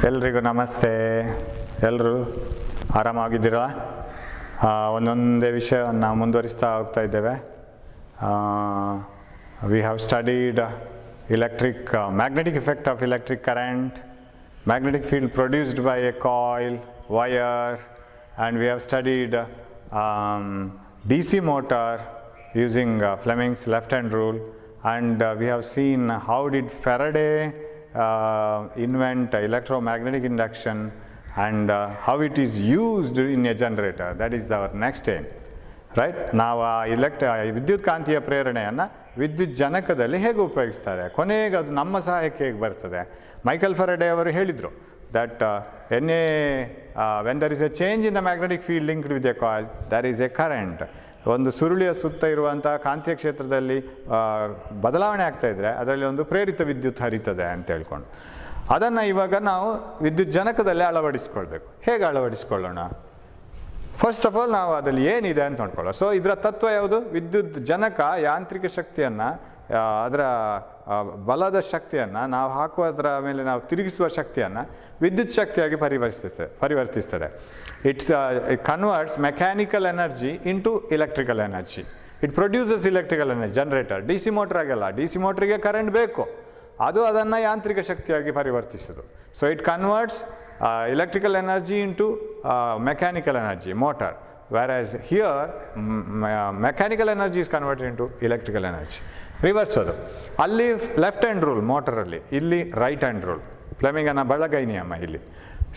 ಎಲ್ರಿಗೂ ನಮಸ್ತೆ. ಎಲ್ಲರೂ ಆರಾಮಾಗಿದ್ದೀರಾ? ಒಂದೊಂದೇ ವಿಷಯವನ್ನು ಮುಂದುವರಿಸ್ತಾ ಹೋಗ್ತಾ ಇದ್ದೇವೆ. We have studied magnetic effect of electric current, magnetic field produced by a coil, wire, and we have studied DC motor using Fleming's left-hand rule, and we have seen how did Faraday invent electromagnetic induction and how it is used in a generator. That is our next aim, right? ನಾವು ವಿದ್ಯುತ್ ಕಾಂತೀಯ ಪ್ರೇರಣೆಯನ್ನು ವಿದ್ಯುತ್ ಜನಕದಲ್ಲಿ ಹೇಗೆ ಉಪಯೋಗಿಸ್ತಾರೆ, ಕೊನೆಗೆ ಅದು ನಮ್ಮ ಸಹಾಯಕ್ಕೆ ಹೇಗೆ ಬರ್ತದೆ. ಮೈಕಲ್ ಫೆರಡೆ ಅವರು ಹೇಳಿದರು that when there is a change in the magnetic field linked with a coil, there is a current. ಒಂದು ಸುರುಳಿಯ ಸುತ್ತ ಇರುವಂಥ ಕಾಂತೀಯ ಕ್ಷೇತ್ರದಲ್ಲಿ ಬದಲಾವಣೆ ಆಗ್ತಾ ಇದ್ದರೆ ಅದರಲ್ಲಿ ಒಂದು ಪ್ರೇರಿತ ವಿದ್ಯುತ್ ಹರಿತದೆ ಅಂತ ಹೇಳ್ಕೊಂಡು ಅದನ್ನು ಇವಾಗ ನಾವು ವಿದ್ಯುತ್ ಜನಕದಲ್ಲಿ ಅಳವಡಿಸ್ಕೊಳ್ಬೇಕು. ಹೇಗೆ ಅಳವಡಿಸ್ಕೊಳ್ಳೋಣ? ಫಸ್ಟ್ ಆಫ್ ಆಲ್ ನಾವು ಅದರಲ್ಲಿ ಏನಿದೆ ಅಂತ ನೋಡ್ಕೊಳ್ಳೋಣ. ಸೊ ಇದರ ತತ್ವ ಯಾವುದು? ವಿದ್ಯುತ್ ಜನಕ ಯಾಂತ್ರಿಕ ಶಕ್ತಿಯನ್ನು, ಅದರ ಬಲದ ಶಕ್ತಿಯನ್ನು ನಾವು ಹಾಕುವುದರ ಮೇಲೆ ನಾವು ತಿರುಗಿಸುವ ಶಕ್ತಿಯನ್ನು ವಿದ್ಯುತ್ ಶಕ್ತಿಯಾಗಿ ಪರಿವರ್ತಿಸ್ತದೆ. It converts mechanical energy into electrical energy. It produces electrical energy. Generator DC motor ಆಗಲ್ಲ, DC ಮೋಟ್ರಿಗೆ ಕರೆಂಟ್ ಬೇಕು, ಅದು ಅದನ್ನು ಯಾಂತ್ರಿಕ ಶಕ್ತಿಯಾಗಿ ಪರಿವರ್ತಿಸೋದು. So it converts electrical energy into mechanical energy, motor, whereas here mechanical energy is converted into electrical energy. Reverse ಅದು. ಅಲ್ಲಿ ಲೆಫ್ಟ್ ಹ್ಯಾಂಡ್ ರೂಲ್ ಮೋಟರಲ್ಲಿ, ಇಲ್ಲಿ ರೈಟ್ ಹ್ಯಾಂಡ್ ರೂಲ್, ಫ್ಲೆಮಿಂಗನ ಬಲಗೈ ನಿಯಮ ಇಲ್ಲಿ.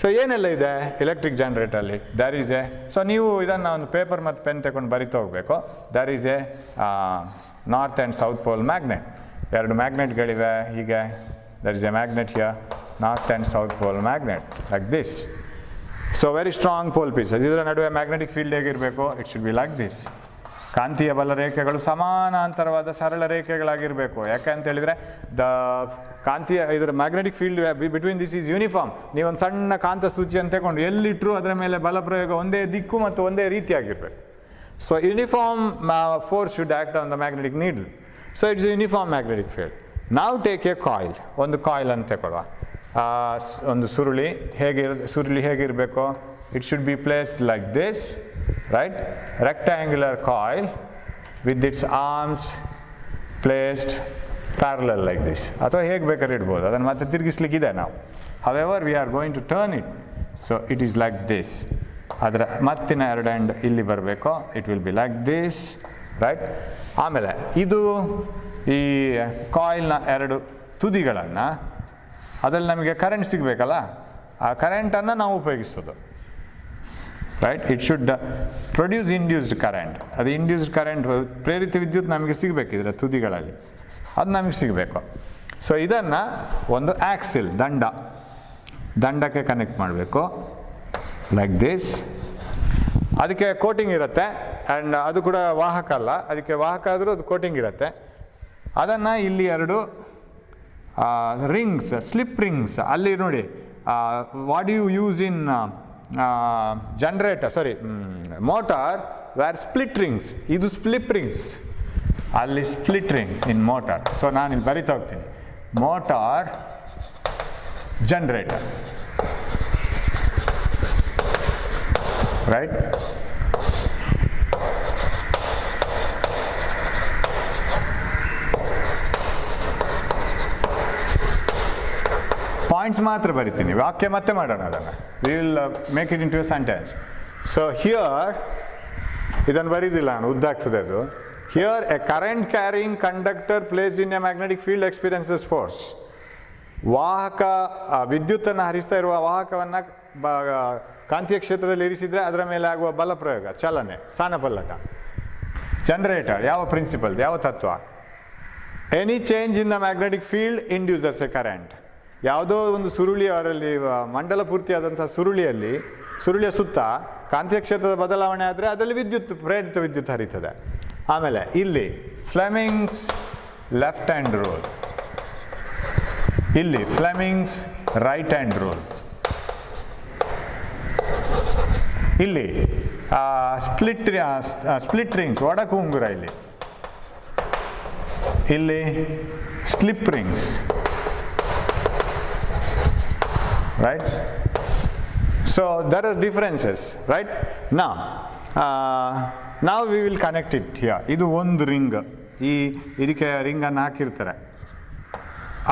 ಸೊ ಏನೆಲ್ಲ ಇದೆ ಎಲೆಕ್ಟ್ರಿಕ್ ಜನರೇಟರಲ್ಲಿ? ದ್ಯಾರ್ ಈಸ್ ಎ, ಸೊ ನೀವು ಇದನ್ನು ಒಂದು ಪೇಪರ್ ಮತ್ತು ಪೆನ್ ತಗೊಂಡು ಬರಿತಾ ಹೋಗಬೇಕು. There is a north and south pole magnet. ಎರಡು ಮ್ಯಾಗ್ನೆಟ್ಗಳಿವೆ ಹೀಗೆ. There is a magnet here, north and south pole magnet, like this. So very strong pole pieces. ಇದರ ನಡುವೆ ಮ್ಯಾಗ್ನೆಟಿಕ್ ಫೀಲ್ಡ್ ಹೇಗಿರಬೇಕು? It should be like this. ಕಾಂತೀಯ ಬಲ ರೇಖೆಗಳು ಸಮಾನಾಂತರವಾದ ಸರಳ ರೇಖೆಗಳಾಗಿರಬೇಕು. ಯಾಕೆ ಅಂತ ಹೇಳಿದರೆ ಕಾಂತೀಯ ಇದರ magnetic field between this is uniform. ನೀವೊಂದು ಸಣ್ಣ ಕಾಂತ ಸೂಚಿಯನ್ನು ತಗೊಂಡು ಎಲ್ಲಿಟ್ಟರು ಅದರ ಮೇಲೆ ಬಲ ಪ್ರಯೋಗ ಒಂದೇ ದಿಕ್ಕು ಮತ್ತು ಒಂದೇ ರೀತಿಯಾಗಿರಬೇಕು. So uniform force should act on the magnetic needle. So it's uniform magnetic field. ನಾವು ಟೇಕ್ ಎ ಕಾಯಿಲ್, ಒಂದು ಕಾಯಿಲ್ ಅಂತ ತಗೊಳ್ಳುವ. ಒಂದು ಸುರುಳಿ ಹೇಗಿರಬೇಕು? It should be placed like this, right? Rectangular coil with its arms placed parallel like this, ಅಥವಾ ಹೇಗೆ ಬೇಕಾದ್ರೆ ಇಡ್ಬೋದು. ಅದನ್ನು ಮತ್ತೆ ತಿರುಗಿಸ್ಲಿಕ್ಕಿದೆ ನಾವು. However we are going to turn it. So it is like this. ಅದರ ಮತ್ತಿನ ಎರಡು ಹ್ಯಾಂಡ್ ಇಲ್ಲಿ ಬರಬೇಕು. It will be like this, right? ಆಮೇಲೆ ಇದು ಈ ಕಾಯಿಲ್ನ ಎರಡು ತುದಿಗಳನ್ನು, ಅದರಲ್ಲಿ ನಮಗೆ ಕರೆಂಟ್ ಸಿಗಬೇಕಲ್ಲ, ಆ ಕರೆಂಟನ್ನು ನಾವು ಉಪಯೋಗಿಸೋದು, right? It should produce induced current. ಅದು ಇಂಡ್ಯೂಸ್ಡ್ ಕರೆಂಟ್, ಪ್ರೇರಿತ ವಿದ್ಯುತ್ ನಮಗೆ ಸಿಗಬೇಕಿದ್ರೆ ತುದಿಗಳಲ್ಲಿ, ಅದು ನಮಗೆ ಸಿಗಬೇಕು. ಸೊ ಇದನ್ನು ಒಂದು ಆ್ಯಕ್ಸಿಲ್, ದಂಡಕ್ಕೆ ಕನೆಕ್ಟ್ ಮಾಡಬೇಕು ಲೈಕ್ ದಿಸ್. ಅದಕ್ಕೆ ಕೋಟಿಂಗ್ ಇರುತ್ತೆ, ಆ್ಯಂಡ್ ಅದು ಕೂಡ ವಾಹಕ ಅಲ್ಲ, ಅದಕ್ಕೆ ವಾಹಕ ಆದರೂ ಅದು ಕೋಟಿಂಗ್ ಇರುತ್ತೆ. ಅದನ್ನು ಇಲ್ಲಿ ಎರಡು ರಿಂಗ್ಸ್, ಸ್ಲಿಪ್ ರಿಂಗ್ಸ್, ಅಲ್ಲಿ ನೋಡಿ, what you use in generator, motor, where split rings. ಇದು ಸ್ಲಿಪ್ ರಿಂಗ್ಸ್, ಅಲ್ಲಿ split rings in motor. So ನಾನು ಇಲ್ಲಿ ಬರಿತಾ ಹೋಗ್ತೀನಿ. Motor, generator, right? ಪಾಯಿಂಟ್ಸ್ ಮಾತ್ರ ಬರಿತೀನಿ, ವಾಕ್ಯ ಮತ್ತೆ ಮಾಡೋಣ ಅದನ್ನು. We will make it into a sentence. So here, ಇದನ್ನು ಬರೀದಿಲ್ಲ ನಾನು, ಉದ್ದಾಗ್ತದೆ ಅದು. Here a current carrying conductor placed in a magnetic field experiences force. ವಾಹಕ, ವಿದ್ಯುತ್ತನ್ನು ಹರಿಸ್ತಾ ಇರುವ ವಾಹಕವನ್ನು ಕಾಂತೀಯ ಕ್ಷೇತ್ರದಲ್ಲಿ ಇರಿಸಿದರೆ ಅದರ ಮೇಲೆ ಆಗುವ ಬಲ ಪ್ರಯೋಗ, ಚಲನೆ, ಸ್ಥಾನಪಲ್ಲಟ. ಜನರೇಟರ್ ಯಾವ ಪ್ರಿನ್ಸಿಪಲ್, ಯಾವ ತತ್ವ? Any change in the magnetic field induces A current. ಯಾವುದೋ ಒಂದು ಸುರುಳಿ, ಅವರಲ್ಲಿ ಮಂಡಲ ಪೂರ್ತಿಯಾದಂಥ ಸುರುಳಿಯ ಸುತ್ತ ಕಾಂತೀಯ ಕ್ಷೇತ್ರದ ಬದಲಾವಣೆ ಆದರೆ ಅದರಲ್ಲಿ ಪ್ರೇರಿತ ವಿದ್ಯುತ್ ಹರಿತದೆ. ಆಮೇಲೆ ಇಲ್ಲಿ ಫ್ಲೆಮಿಂಗ್ಸ್ ಲೆಫ್ಟ್ ಹ್ಯಾಂಡ್ ರೂಲ್, ಇಲ್ಲಿ ಫ್ಲೆಮಿಂಗ್ಸ್ ರೈಟ್ ಹ್ಯಾಂಡ್ ರೂಲ್, ಇಲ್ಲಿ ಸ್ಪ್ಲಿಟ್ ರಿಂಗ್ಸ್, ಒಡಕು ಉಂಗುರ, ಇಲ್ಲಿ slip rings, right? So there are differences, right? Now we will connect it here. ಇದು ಒಂದು ರಿಂಗ್, ಇದಕ್ಕೆ ರಿಂಗನ್ನು ಹಾಕಿರ್ತಾರೆ,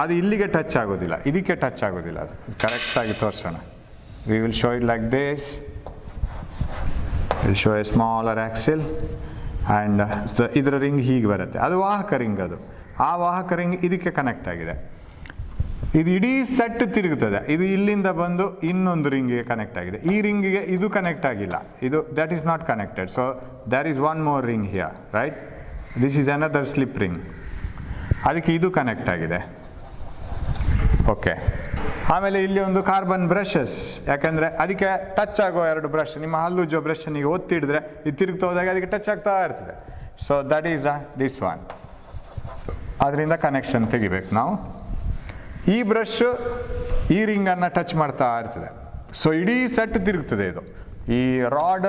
ಅದು ಇಲ್ಲಿಗೆ ಟಚ್ ಆಗೋದಿಲ್ಲ, ಇದಕ್ಕೆ ಟಚ್ ಆಗೋದಿಲ್ಲ. ಅದು ಕರೆಕ್ಟಾಗಿ ತೋರಿಸೋಣ. We will show it like this. Will show A smaller axle and ಇದರ ರಿಂಗ್ ಹೀಗೆ ಬರುತ್ತೆ. ಅದು ವಾಹಕ ರಿಂಗ್. ಅದು ಆ ವಾಹಕ ರಿಂಗ್ ಇದಕ್ಕೆ ಕನೆಕ್ಟ್ ಆಗಿದೆ. ಇದು ಇಡೀ ಸೆಟ್ ತಿರುಗುತ್ತದೆ. ಇದು ಇಲ್ಲಿಂದ ಬಂದು ಇನ್ನೊಂದು ರಿಂಗಿಗೆ ಕನೆಕ್ಟ್ ಆಗಿದೆ. ಈ ರಿಂಗಿಗೆ ಇದು ಕನೆಕ್ಟ್ ಆಗಿಲ್ಲ, ಇದು that is not connected. So there is one more ring here, right? This is another slip ring. ಅದಕ್ಕೆ ಇದು ಕನೆಕ್ಟ್ ಆಗಿದೆ. ಓಕೆ. ಆಮೇಲೆ ಇಲ್ಲಿ ಒಂದು ಕಾರ್ಬನ್ ಬ್ರಷಸ್, ಯಾಕಂದರೆ ಅದಕ್ಕೆ ಟಚ್ ಆಗೋ ಎರಡು ಬ್ರಷ್, ನಿಮ್ಮ ಹಲ್ಲುಜ್ಜೋ ಬ್ರಷನಿಗೆ ಒತ್ತಿಡಿದ್ರೆ ಇದು ತಿರುಗ್ತಾ ಹೋದಾಗ ಅದಕ್ಕೆ ಟಚ್ ಆಗ್ತಾ ಇರ್ತದೆ. So that is this one. ಅದರಿಂದ ಕನೆಕ್ಷನ್ ತೆಗಿಬೇಕು ನಾವು. ಈ ಬ್ರಷ್ ಈ ರಿಂಗನ್ನು ಟಚ್ ಮಾಡ್ತಾ ಇರ್ತದೆ. ಸೊ ಇಡೀ ಸೆಟ್ ತಿರುಗ್ತದೆ ಇದು. ಈ rod,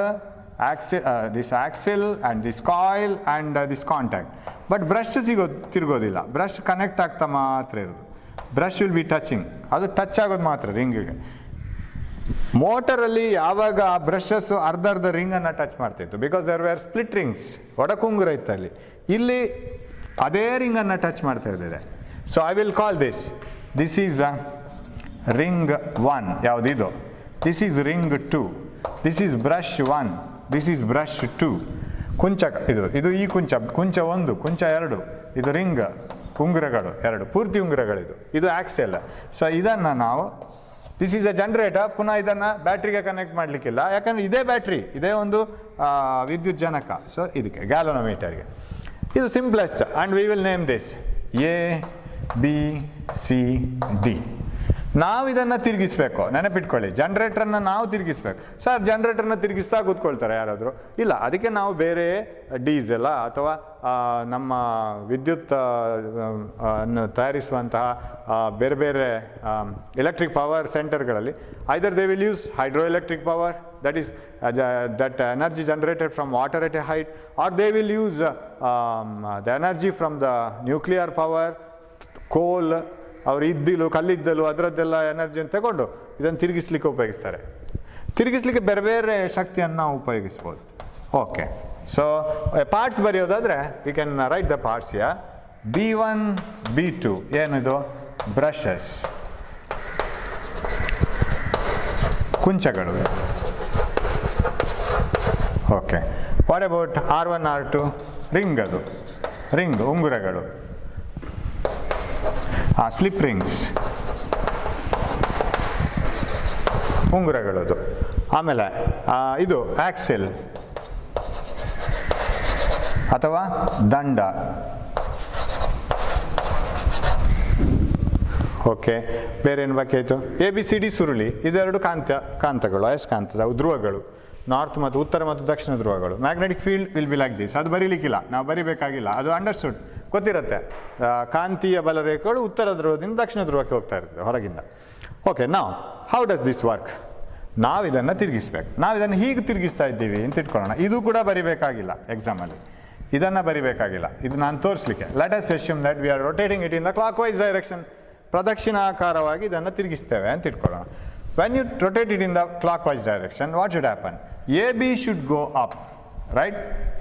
this axle and this coil and this contact. But brush ತಿರುಗೋದಿಲ್ಲ, ಬ್ರಷ್ ಕನೆಕ್ಟ್ ಆಗ್ತಾ ಮಾತ್ರ ಇರೋದು. ಬ್ರಷ್ ವಿಲ್ ಬಿ ಟಚಿಂಗ್, ಅದು ಟಚ್ ಆಗೋದು ಮಾತ್ರ ರಿಂಗಿಗೆ. ಮೋಟರಲ್ಲಿ ಯಾವಾಗ ಆ ಬ್ರಷಸ್ ಅರ್ಧ ರಿಂಗನ್ನು ಟಚ್ ಮಾಡ್ತಿತ್ತು, because there were split rings, ಒಡಕುಂಗುರ ಇತ್ತು ಅಲ್ಲಿ. ಇಲ್ಲಿ ಅದೇ ರಿಂಗನ್ನು ಟಚ್ ಮಾಡ್ತಾ ಇರ್ತಿದೆ. So I will call this is ring 1. ಯಾವುದಿದು? This is ring 2. This is brush 1. This is brush 2. ಕುಂಚ ಇದು ಈ ಕುಂಚ 1, ಕುಂಚ 2. ಇದು ರಿಂಗ್, ಉಂಗುರಗಳು 2, ಪೂರ್ತಿ ಉಂಗುರಗಳಿದು. ಇದು ಆಕ್ಸೆಲ್. ಸೊ ಇದನ್ನು ನಾವು, ದಿಸ್ ಈಸ್ ಎ ಜನರೇಟರ್. ಪುನಃ ಇದನ್ನು ಬ್ಯಾಟ್ರಿಗೆ ಕನೆಕ್ಟ್ ಮಾಡಲಿಕ್ಕಿಲ್ಲ, ಯಾಕಂದರೆ ಇದೇ ಬ್ಯಾಟ್ರಿ, ಇದೇ ಒಂದು ವಿದ್ಯುತ್ ಜನಕ. ಸೊ ಇದಕ್ಕೆ ಗ್ಯಾಲೋನೋಮೀಟರ್ಗೆ ಇದು simplest. And we will name this A B C D. ನಾವು ಇದನ್ನು ತಿರುಗಿಸ್ಬೇಕು, ನೆನಪಿಟ್ಕೊಳ್ಳಿ. ಜನರೇಟರ್ನ ನಾವು ತಿರುಗಿಸ್ಬೇಕು. ಸರ್ ಜನರೇಟರ್ನ ತಿರುಗಿಸ್ತಾ ಕೂತ್ಕೊಳ್ತಾರೆ ಯಾರಾದರೂ? ಇಲ್ಲ, ಅದಕ್ಕೆ ನಾವು ಬೇರೆ ಡೀಸೆಲ್ ಅಥವಾ ನಮ್ಮ ವಿದ್ಯುತ್ ಅನ್ನು ತಯಾರಿಸುವಂತಹ ಬೇರೆ ಬೇರೆ ಎಲೆಕ್ಟ್ರಿಕ್ ಪವರ್ ಸೆಂಟರ್ಗಳಲ್ಲಿ either they will use hydro electric power, that energy generated from water at a height, or they will use the energy from the nuclear power, ಕೋಲ್, ಅವ್ರು ಇದ್ದಿಲು ಕಲ್ಲಿದ್ದಲು ಅದರದ್ದೆಲ್ಲ ಎನರ್ಜಿಯನ್ನು ತಗೊಂಡು ಇದನ್ನು ತಿರುಗಿಸ್ಲಿಕ್ಕೆ ಉಪಯೋಗಿಸ್ತಾರೆ. ತಿರುಗಿಸ್ಲಿಕ್ಕೆ ಬೇರೆ ಬೇರೆ ಶಕ್ತಿಯನ್ನು ನಾವು ಉಪಯೋಗಿಸ್ಬೋದು. ಓಕೆ. ಸೊ ಪಾರ್ಟ್ಸ್ ಬರೆಯೋದಾದರೆ we can write the parts ಯಾ. B1 B2 ಏನಿದು? ಬ್ರಷಸ್, ಕುಂಚಗಳು. Okay. What about R1 R2? Ring, ಅದು ರಿಂಗ್, ಉಂಗುರಗಳು, ಸ್ಲಿಪ್ ರಿಂಗ್ಸ್, ಉಂಗುರಗಳದು. ಆಮೇಲೆ ಇದು ಆಕ್ಸೆಲ್ ಅಥವಾ ದಂಡ. ಓಕೆ. ಬೇರೆ ಏನು ಬಾಕಿ ಆಯಿತು? ABCD ಸುರುಳಿ, ಇದೆರಡು ಕಾಂತಗಳು, ಅಯಸ್ಕಾಂತದ ಧ್ರುವಗಳು, ನಾರ್ತ್ ಮತ್ತು ಉತ್ತರ ಮತ್ತು ದಕ್ಷಿಣ ಧ್ರುವಗಳು. Magnetic field will be like this. ಅದು ಬರೀಲಿಕ್ಕಿಲ್ಲ, ನಾವು ಬರಿಬೇಕಾಗಿಲ್ಲ, ಅದು ಅಂಡರ್ಸ್ಟುಡ್, ಗೊತ್ತಿರುತ್ತೆ. ಕಾಂತೀಯ ಬಲರೇಖೆಗಳು ಉತ್ತರ ಧ್ರುವದಿಂದ ದಕ್ಷಿಣ ಧ್ರುವಕ್ಕೆ ಹೋಗ್ತಾ ಇರ್ತದೆ ಹೊರಗಿಂದ. ಓಕೆ. ನಾವು ಹೌ ಡಸ್ ದಿಸ್ ವರ್ಕ್? ನಾವು ಇದನ್ನು ತಿರುಗಿಸ್ಬೇಕು. ನಾವು ಇದನ್ನು ಹೀಗೆ ತಿರುಗಿಸ್ತಾ ಇದ್ದೀವಿ ಅಂತ ಇಟ್ಕೊಳ್ಳೋಣ. ಇದು ಕೂಡ ಬರಿಬೇಕಾಗಿಲ್ಲ ಎಕ್ಸಾಮಲ್ಲಿ, ಇದನ್ನು ಬರಿಬೇಕಾಗಿಲ್ಲ. ಇದು ನಾನು ತೋರಿಸ್ಲಿಕ್ಕೆ. Let us assume that we are rotating it in the clockwise direction. ಪ್ರದಕ್ಷಿಣಾಕಾರವಾಗಿ ಇದನ್ನು ತಿರುಗಿಸ್ತೇವೆ ಅಂತ ಇಟ್ಕೊಳ್ಳೋಣ. When you rotate it in the clockwise direction, what should happen? AB should go up, right?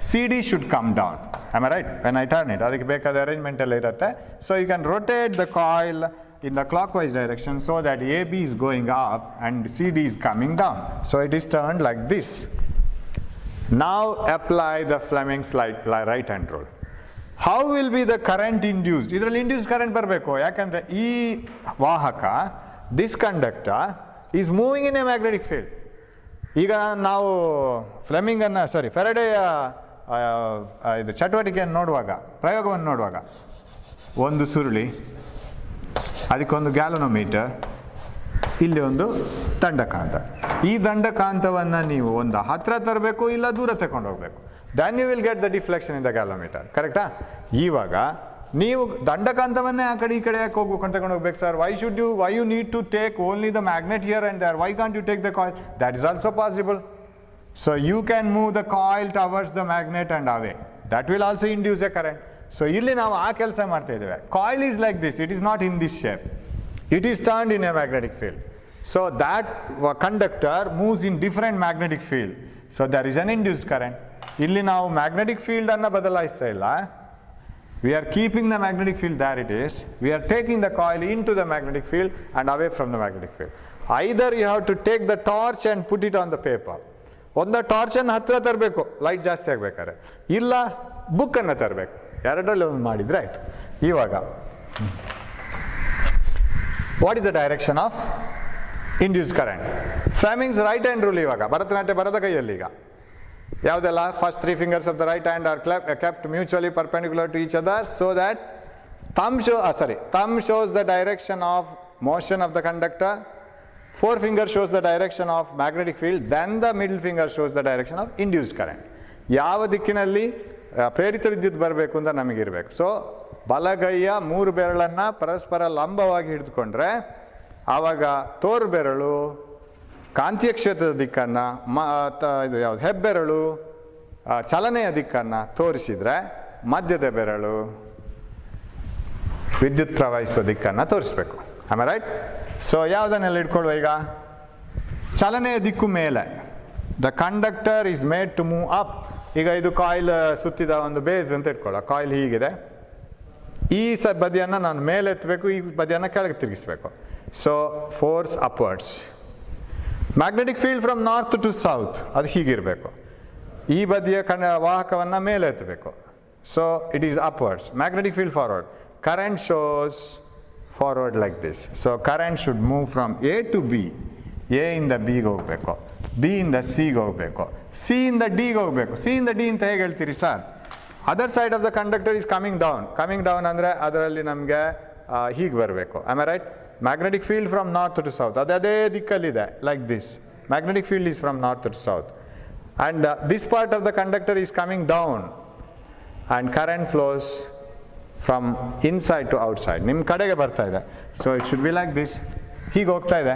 CD should come down. Am I right? When I turn it, ಅದಕ್ಕೆ ಬೇಕಾದ arrangement ಎಲ್ಲ ಇರುತ್ತೆ. So you can rotate the coil in the clockwise direction so that AB is going up and CD is coming down. So it is turned like this. Now apply the Fleming's right hand rule. How will be the current induced? ಇದರಲ್ಲಿ induced current ಬರಬೇಕು, ಯಾಕಂದರೆ ಈ ವಾಹಕ, this conductor is moving in a magnetic field. ಈಗ ನಾವು ಫೆರಡೆಯ ಇದು ಚಟುವಟಿಕೆಯನ್ನು ನೋಡುವಾಗ, ಪ್ರಯೋಗವನ್ನು ನೋಡುವಾಗ, ಒಂದು ಸುರುಳಿ, ಅದಕ್ಕೊಂದು ಗ್ಯಾಲೋನೋಮೀಟರ್, ಇಲ್ಲಿ ಒಂದು ದಂಡಕಾಂತ. ಈ ದಂಡಕಾಂತವನ್ನು ನೀವು ಒಂದು ಹತ್ತಿರ ತರಬೇಕು, ಇಲ್ಲ ದೂರ ತಗೊಂಡು ಹೋಗಬೇಕು. Then you will get the deflection in the galvanometer. ಕರೆಕ್ಟಾ? ಇವಾಗ ನೀವು ದಂಡಕಾಂತವನ್ನೇ ಆ ಕಡೆ ಈ ಕಡೆ ಯಾಕೆ ತಗೊಂಡು ಹೋಗ್ಬೇಕು sir? Why you need to take only the magnet here and there? Why can't you take the coil? That is also possible. So you can move the coil towards the magnet and away. That will also induce a current. So ಇಲ್ಲಿ ನಾವು ಆ ಕೆಲಸ ಮಾಡ್ತಾ ಇದ್ದೇವೆ. Coil is like this, it is not in this shape, it is turned in a magnetic field. So that conductor moves in different magnetic field. So there is an induced current. ಇಲ್ಲಿ ನಾವು magnetic field ಅನ್ನು ಬದಲಾಯಿಸ್ತಾ ಇಲ್ಲ. We are keeping the magnetic field there it is. We are taking the coil into the magnetic field and away from the magnetic field. Either you have to take the torch and put it on the paper. ಒಂದು ಟಾರ್ಚನ್ನು ಹತ್ತಿರ ತರಬೇಕು light ಜಾಸ್ತಿ ಆಗಬೇಕಾದ್ರೆ, ಇಲ್ಲ ಬುಕ್ಕನ್ನು ತರಬೇಕು. ಎರಡರಲ್ಲಿ ಒಂದು ಮಾಡಿದರೆ ಆಯಿತು. ಇವಾಗ what is the direction of induce current? Fleming's right hand rule ಇವಾಗ ಭರತನಾಟ್ಯ ಬರದ ಕೈಯಲ್ಲಿ ಈಗ ಯಾವುದೆಲ್ಲ first 3 fingers of the right hand are kept mutually perpendicular to each other so that thumb shows the direction of motion of the conductor, 4 fingers shows the direction of magnetic field, then the middle finger shows the direction of induced current. ಯಾವ ದಿಕ್ಕಿನಲ್ಲಿ ಪ್ರೇರಿತ ವಿದ್ಯುತ್ ಬರಬೇಕು ಅಂತ ನಮಗಿರಬೇಕು. So ಬಲಗೈಯ 3 ಬೆರಳನ್ನು ಪರಸ್ಪರ ಲಂಬವಾಗಿ ಹಿಡಿದುಕೊಂಡ್ರೆ ಆವಾಗ ತೋರು ಬೆರಳು ಕಾಂತೀಯ ಕ್ಷೇತ್ರದ ದಿಕ್ಕನ್ನು, ಇದು ಯಾವುದು ಹೆಬ್ಬೆರಳು ಚಲನೆಯ ದಿಕ್ಕನ್ನು ತೋರಿಸಿದರೆ ಮಧ್ಯದ ಬೆರಳು ವಿದ್ಯುತ್ ಪ್ರವಹಿಸುವ ದಿಕ್ಕನ್ನು ತೋರಿಸ್ಬೇಕು. ಆಮೇಲೆ ರೈಟ್. ಸೊ ಯಾವುದನ್ನೆಲ್ಲ ಇಟ್ಕೊಳ್ಳುವ ಈಗ? ಚಲನೆಯ ದಿಕ್ಕು ಮೇಲೆ, the conductor is made to move up. ಈಗ ಇದು ಕಾಯಿಲ್ ಸುತ್ತಿದ ಒಂದು ಬೇಸ್ ಅಂತ ಇಟ್ಕೊಳ್ಳೋ. ಕಾಯಿಲ್ ಹೀಗಿದೆ, ಈ ಬದಿಯನ್ನು ನಾನು ಮೇಲೆ ಎತ್ತಬೇಕು, ಈ ಬದಿಯನ್ನು ಕೆಳಗೆ ತಿರುಗಿಸ್ಬೇಕು. So force upwards. Magnetic field from north to south ಅದು ಹೀಗಿರಬೇಕು. ಈ ಬದಿಯ ವಾಹಕವನ್ನು ಮೇಲೆ ಎತ್ತಬೇಕು. So it is upwards. Magnetic field forward. Current shows forward like this. So current should move from A to B. A ಇಂದ ಬಿಗೆ ಹೋಗಬೇಕು, ಬಿ ಇಂದ ಸಿಗೆ ಹೋಗಬೇಕು, ಸಿ ಇಂದ ಡಿಗೆ ಹೋಗಬೇಕು. ಸಿ ಇಂದ ಡಿ ಅಂತ ಹೇಗೆ ಹೇಳ್ತೀರಿ sir? Other side of the conductor is coming down. Coming down ಅಂದರೆ ಅದರಲ್ಲಿ ನಮಗೆ ಹೀಗೆ ಬರಬೇಕು. Am I right? Magnetic field from north to south ಅದೇ ದಿಕ್ಕಲ್ಲಿದೆ like this. Magnetic field is from north to south and this part of the conductor is coming down and current flows from inside to outside. ನಿಮ್ಮ ಕಡೆಗೆ ಬರ್ತಾ ಇದೆ. So it should be like this. ಹೀಗೆ ಹೋಗ್ತಾ ಇದೆ.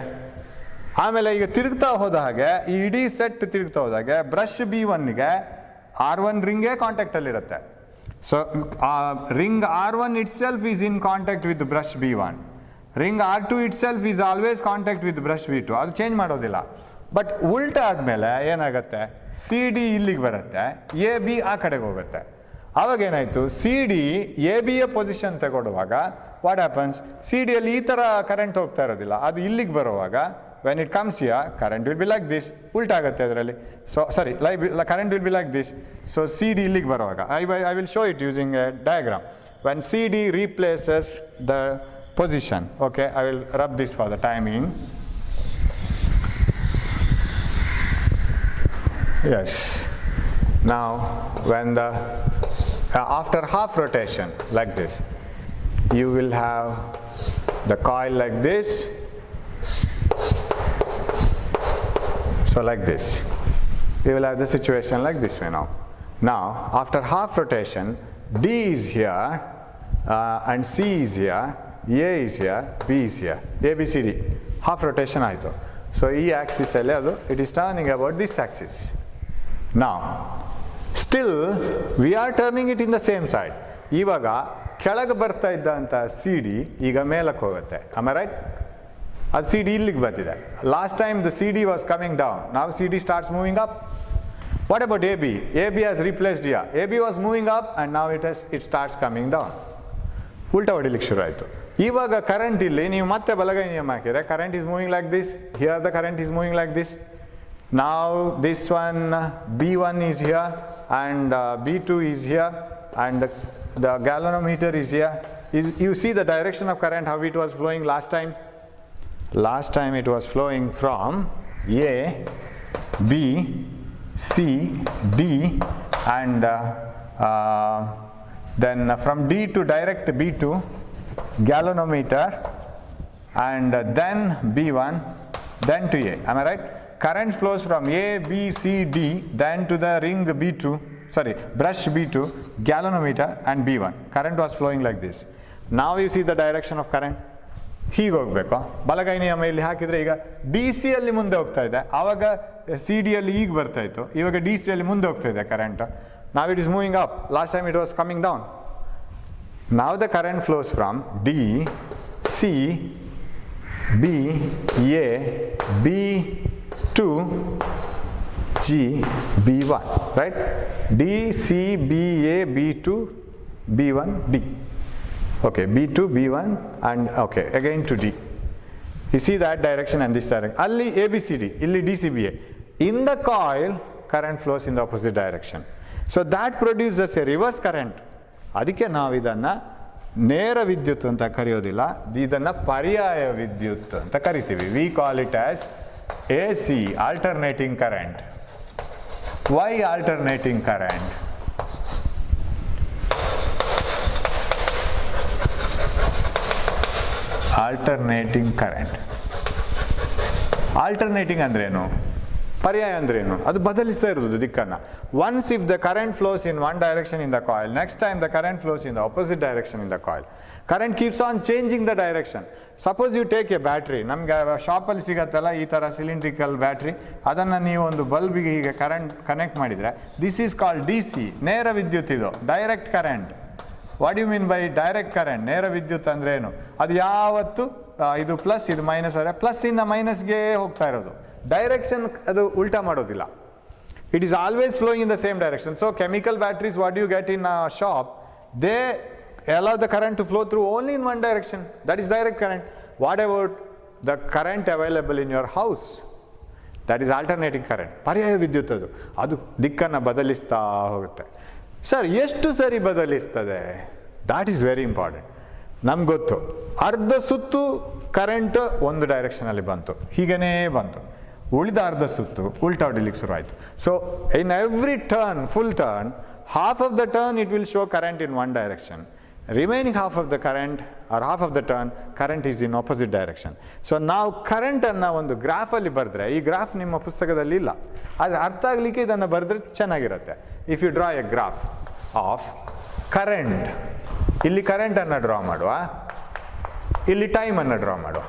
ಆಮೇಲೆ ಈಗ ತಿರುಗ್ತಾ ಹೋದ ಹಾಗೆ ಈ ಇಡೀ ಸೆಟ್ ತಿರುಗ್ತಾ ಹೋದಾಗೆ ಬ್ರಷ್ B1ಗೆ R1 ರಿಂಗೇ ಕಾಂಟ್ಯಾಕ್ಟಲ್ಲಿರುತ್ತೆ. So ring R1 itself is in contact with brush B1. Ring R2 itself is always contact with brush B2. ಅದು ಚೇಂಜ್ ಮಾಡೋದಿಲ್ಲ. ಬಟ್ ಉಲ್ಟಾ ಆದಮೇಲೆ ಏನಾಗುತ್ತೆ? CD ಇಲ್ಲಿಗೆ ಬರುತ್ತೆ, AB ಆ ಕಡೆಗೆ ಹೋಗುತ್ತೆ. ಆವಾಗ ಏನಾಯಿತು? CD ABಯ ಪೊಸಿಷನ್ ತಗೊಳ್ಳುವಾಗ ವಾಟ್ ಹ್ಯಾಪನ್ಸ್? CD ಯಲ್ಲಿ ಈ ಥರ ಕರೆಂಟ್ ಹೋಗ್ತಾ ಇರೋದಿಲ್ಲ. ಅದು ಇಲ್ಲಿಗೆ ಬರುವಾಗ when it comes here, current will be like this. ಉಲ್ಟಾ ಆಗುತ್ತೆ ಅದರಲ್ಲಿ. So sorry, current will be like this. So CD ಇಲ್ಲಿಗೆ ಬರುವಾಗ I will show it using a diagram. When CD replaces the position, okay, I will rub this for the timing. Yes. Now when the after half rotation like this, you will have the coil like this. So like this, you will have the situation like this way now. Now after half rotation, D is here and C is here, A is here, B is here, A, B, C, D. Half rotation ಆಯಿತು. So ಈ ಆಕ್ಸಿಸಲ್ಲಿ ಅದು it is turning about this Axis. Now still we are turning it in the same side. ಇವಾಗ ಕೆಳಗೆ ಬರ್ತಾ ಇದ್ದಂಥ CD ಈಗ ಮೇಲಕ್ಕೆ ಹೋಗುತ್ತೆ. Am I right? ಅದು CD ಇಲ್ಲಿಗೆ ಬಂದಿದೆ. Last time the CD was coming down. ನಾವು CD starts moving up. What about AB? AB has replaced here. AB was moving up and ನಾವು ಇಟ್ ಸ್ಟಾರ್ಟ್ಸ್ ಕಮಿಂಗ್ ಡೌನ್. ಉಲ್ಟಾ ಹೊಡಿಲಿಕ್ಕೆ ಶುರು ಆಯಿತು. ಇವಾಗ ಕರೆಂಟ್ ಇಲ್ಲಿ ನೀವು ಮತ್ತೆ ಬಲಗೈ ನಿಯಮ ಹಾಕಿದರೆ current is moving like this. Here the current is moving like this. Now this one B1 is here and B2 is here and the galvanometer is here. You see the direction of current, how it was flowing last time? Last time it was flowing from A, B, C, D and then from D to direct B2, galvanometer and then B1, then to A. Am I right? Current flows from A, B, C, D, then to the ring B2, sorry, brush B2, galvanometer and B1. Current was flowing like this. Now you see the direction of current. ಹೀಗೆ ಹೋಗಬೇಕು. ಬಲಗೈ ನಿಯಮ ಇಲ್ಲಿ ಹಾಕಿದರೆ ಈಗ D ಸಿಯಲ್ಲಿ ಮುಂದೆ ಹೋಗ್ತಾ ಇದೆ. ಆವಾಗ ಸಿ ಡಿಯಲ್ಲಿ ಈಗ ಬರ್ತಾ ಇತ್ತು. ಇವಾಗ ಡಿ ಸಿಯಲ್ಲಿ ಮುಂದೆ ಹೋಗ್ತಾ ಇದೆ current. Now it is moving up. Last time it was coming down. Now the current flows from D, C, B, A, B2, G, B1, right? D, C, B, A, B2, B1, D. Okay, B2, B1, and okay, again to D. You see that direction and this direction. Alli ABCD, illi DCBA. In the coil, current flows in the opposite direction. So that produces a reverse current. ಅದಕ್ಕೆ ನಾವು ಇದನ್ನು ನೇರ ವಿದ್ಯುತ್ ಅಂತ ಕರೆಯೋದಿಲ್ಲ, ಇದನ್ನು ಪರ್ಯಾಯ ವಿದ್ಯುತ್ ಅಂತ ಕರಿತೀವಿ. We call it as AC, alternating current. Why alternating current? Alternating current. Alternating ಅಂದ್ರೇನು? ಪರ್ಯಾಯ ಅಂದ್ರೇನು? ಅದು ಬದಲಿಸ್ತಾ ಇರೋದು ದಿಕ್ಕನ್ನು. Once if the current flows in one direction in the coil, next time the current flows in the opposite direction in the coil. Current keeps on changing the direction. Suppose you take a battery, ನಮಗೆ ಶಾಪಲ್ಲಿ ಸಿಗತ್ತಲ್ಲ ಈ ಥರ cylindrical battery, ಅದನ್ನು ನೀವು ಒಂದು ಬಲ್ಬಿಗೆ ಹೀಗೆ current connect ಮಾಡಿದರೆ, ದಿಸ್ ಈಸ್ ಕಾಲ್ಡ್ DC, ನೇರ ವಿದ್ಯುತ್. ಇದು direct current. What you mean by direct current? ನೇರ ವಿದ್ಯುತ್ ಅಂದ್ರೆ ಏನು? ಅದು ಯಾವತ್ತು ಇದು ಪ್ಲಸ್ ಇದು ಮೈನಸ್ ಆದರೆ ಪ್ಲಸ್ ಇಂದ ಮೈನಸ್ಗೆ ಹೋಗ್ತಾ ಇರೋದು. ಡೈರೆಕ್ಷನ್ ಅದು ಉಲ್ಟಾ ಮಾಡೋದಿಲ್ಲ. It is always flowing in the same direction. So chemical batteries, what you get in shop, they allow the current to flow through only in one direction. That is direct current. What about the current available in your house? That is alternating current. ಪರ್ಯಾಯ ವಿದ್ಯುತ್. ಅದು ದಿಕ್ಕನ್ನು ಬದಲಿಸ್ತಾ ಹೋಗುತ್ತೆ. Sir ಎಷ್ಟು ಸರಿ ಬದಲಿಸ್ತದೆ? That is very important. ನಮ್ಗೆ ಗೊತ್ತು, ಅರ್ಧ ಸುತ್ತು ಕರೆಂಟ್ ಒಂದು ಡೈರೆಕ್ಷನಲ್ಲಿ ಬಂತು, ಹೀಗೇ ಬಂತು. ಉಳಿದ ಅರ್ಧ ಸುತ್ತು ಉಲ್ಟಾ ಹೊಡಿಲಿಕ್ಕೆ ಶುರು ಆಯಿತು. So in every turn, full turn, half of the turn it will show current in one direction. Remaining half of the current or half of the turn, current is in opposite direction. So ನಾವು ಕರೆಂಟನ್ನು ಒಂದು ಗ್ರಾಫಲ್ಲಿ ಬರೆದ್ರೆ, ಈ graph ನಿಮ್ಮ ಪುಸ್ತಕದಲ್ಲಿ ಇಲ್ಲ, ಆದರೆ ಅರ್ಥ ಆಗಲಿಕ್ಕೆ ಇದನ್ನು ಬರೆದ್ರೆ ಚೆನ್ನಾಗಿರುತ್ತೆ. If you draw a graph of current, ಇಲ್ಲಿ ಕರೆಂಟನ್ನು ಡ್ರಾ ಮಾಡುವ, ಇಲ್ಲಿ ಟೈಮನ್ನು ಡ್ರಾ ಮಾಡುವ.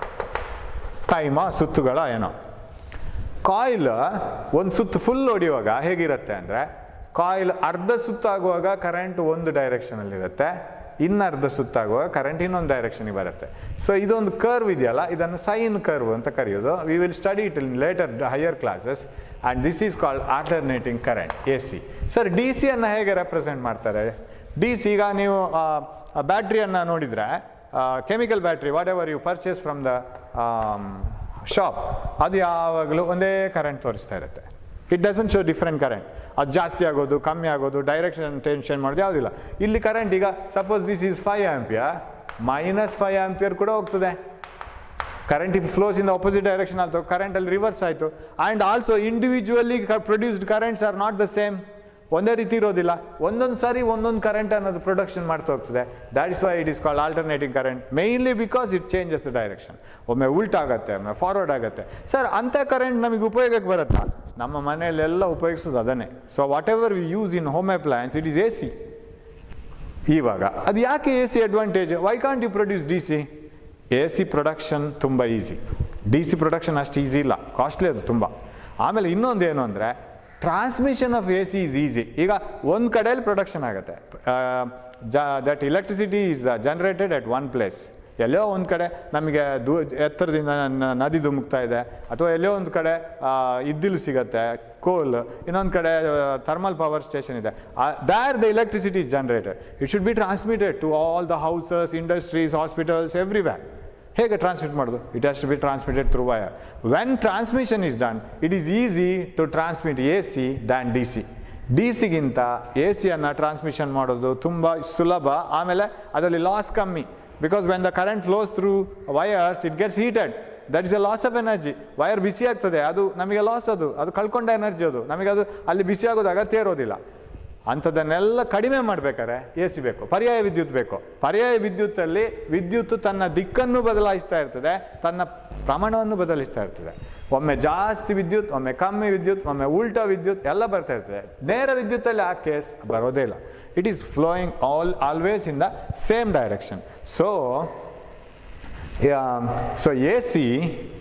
ಟೈಮ ಸುತ್ತುಗಳ ಏನೋ. ಕಾಯಿಲ್ ಒಂದು ಸುತ್ತು ಫುಲ್ ಹೊಡೆಯುವಾಗ ಹೇಗಿರುತ್ತೆ ಅಂದರೆ, ಕಾಯಿಲ್ ಅರ್ಧ ಸುತ್ತಾಗುವಾಗ ಕರೆಂಟ್ ಒಂದು ಡೈರೆಕ್ಷನಲ್ಲಿರುತ್ತೆ, ಇನ್ನರ್ಧ ಸುತ್ತಾಗುವಾಗ ಕರೆಂಟ್ ಇನ್ನೊಂದು ಡೈರೆಕ್ಷನಿಗೆ ಬರುತ್ತೆ. ಸೊ ಇದೊಂದು ಕರ್ವ್ ಇದೆಯಲ್ಲ, ಇದನ್ನು ಸೈನ್ ಕರ್ವ್ ಅಂತ ಕರೆಯೋದು. V will study it in later higher classes. And this is called alternating current, AC. Sir DC ಅನ್ನು ಹೇಗೆ ರೆಪ್ರೆಸೆಂಟ್ ಮಾಡ್ತಾರೆ? DC, ಈಗ ನೀವು ಬ್ಯಾಟ್ರಿಯನ್ನು ನೋಡಿದರೆ, chemical battery whatever you purchase from the shop, ಅದು ಯಾವಾಗಲೂ ಒಂದೇ ಕರೆಂಟ್ ತೋರಿಸ್ತಾ ಇರುತ್ತೆ. It doesn't show different current. ಅದು ಜಾಸ್ತಿ ಆಗೋದು, ಕಮ್ಮಿ ಆಗೋದು, ಡೈರೆಕ್ಷನ್ ಟೆನ್ಷನ್ ಮಾಡೋದು ಯಾವುದಿಲ್ಲ. ಇಲ್ಲಿ ಕರೆಂಟ್ ಈಗ suppose this is 5 ampere, -5 ampere ಕೂಡ ಹೋಗ್ತದೆ. Current if flows in the opposite direction ಆಯಿತು, ಕರೆಂಟಲ್ಲಿ ರಿವರ್ಸ್ ಆಯಿತು. And also individually produced currents are not the same. ಒಂದೇ ರೀತಿ ಇರೋದಿಲ್ಲ, ಒಂದೊಂದು ಸಾರಿ ಒಂದೊಂದು ಕರೆಂಟ್ ಅನ್ನೋದು ಪ್ರೊಡಕ್ಷನ್ ಮಾಡ್ತಾ ಹೋಗ್ತದೆ. That is why it is called alternating current, mainly because it changes the direction. ಒಮ್ಮೆ ಉಲ್ಟಾ ಆಗುತ್ತೆ, ಒಮ್ಮೆ ಫಾರ್ವರ್ಡ್ ಆಗುತ್ತೆ. ಸರ್ ಅಂಥ ಕರೆಂಟ್ ನಮಗೆ ಉಪಯೋಗಕ್ಕೆ ಬರುತ್ತಾ? ನಮ್ಮ ಮನೆಯಲ್ಲೆಲ್ಲ ಉಪಯೋಗಿಸೋದು ಅದನ್ನೇ. So whatever we use in home appliances, it is AC. ಇವಾಗ ಅದು ಯಾಕೆ AC advantage? Why can't you produce DC? AC production ತುಂಬ ಈಸಿ, DC ಪ್ರೊಡಕ್ಷನ್ ಅಷ್ಟು ಈಸಿ ಇಲ್ಲ, ಕಾಸ್ಟ್ಲಿ ಅದು ತುಂಬ. ಆಮೇಲೆ ಇನ್ನೊಂದು ಏನು ಅಂದರೆ, transmission of AC is easy. ಈಗ ಒಂದು ಕಡೆಯಲ್ಲಿ ಪ್ರೊಡಕ್ಷನ್ ಆಗುತ್ತೆ, that electricity is generated at one place. ಎಲ್ಲೋ ಒಂದು ಕಡೆ ನಮಗೆ ಎತ್ತರದಿಂದ ನದಿ ಧುಮುಕ್ತಾ ಇದೆ, ಅಥವಾ ಎಲ್ಲೋ ಒಂದು ಕಡೆ ಇದ್ದಿಲು ಸಿಗುತ್ತೆ, ಕೋಲ್, ಇನ್ನೊಂದು ಕಡೆ ಥರ್ಮಲ್ ಪವರ್ ಸ್ಟೇಷನ್ ಇದೆ. There the electricity is generated. It should be transmitted to all the houses, industries, hospitals, everywhere. ಹೇಗೆ ಟ್ರಾನ್ಸ್ಮಿಟ್ ಮಾಡೋದು? It has to be transmitted through wire. When transmission is done, it is easy to transmit AC than DC. DC-ಗಿಂತ AC-ಯನ್ನು transmission ಮಾಡೋದು ತುಂಬ ಸುಲಭ. ಆಮೇಲೆ ಅದರಲ್ಲಿ loss ಕಮ್ಮಿ, because when the current flows through wires, it gets heated. That is a loss of energy. Wire ಬಿಸಿ ಆಗ್ತದೆ, ಅದು ನಮಗೆ ಲಾಸ್, ಅದು ಕಳ್ಕೊಂಡ ಎನರ್ಜಿ. ಅದು ನಮಗೆ ಅದು ಅಲ್ಲಿ ಬಿಸಿ ಆಗೋದು ಅಗತ್ಯ ಇರೋದಿಲ್ಲ. ಅಂಥದ್ದನ್ನೆಲ್ಲ ಕಡಿಮೆ ಮಾಡಬೇಕಾದ್ರೆ AC ಬೇಕು, ಪರ್ಯಾಯ ವಿದ್ಯುತ್ ಬೇಕು. ಪರ್ಯಾಯ ವಿದ್ಯುತ್ತಲ್ಲಿ ವಿದ್ಯುತ್ ತನ್ನ ದಿಕ್ಕನ್ನು ಬದಲಾಯಿಸ್ತಾ ಇರ್ತದೆ, ತನ್ನ ಪ್ರಮಾಣವನ್ನು ಬದಲಿಸ್ತಾ ಇರ್ತದೆ. ಒಮ್ಮೆ ಜಾಸ್ತಿ ವಿದ್ಯುತ್, ಒಮ್ಮೆ ಕಮ್ಮಿ ವಿದ್ಯುತ್, ಒಮ್ಮೆ ಉಲ್ಟಾ ವಿದ್ಯುತ್ ಎಲ್ಲ ಬರ್ತಾ ಇರ್ತದೆ. ನೇರ ವಿದ್ಯುತ್ತಲ್ಲಿ ಆ ಕೇಸ್ ಬರೋದೇ ಇಲ್ಲ. It is flowing always in the same direction. So AC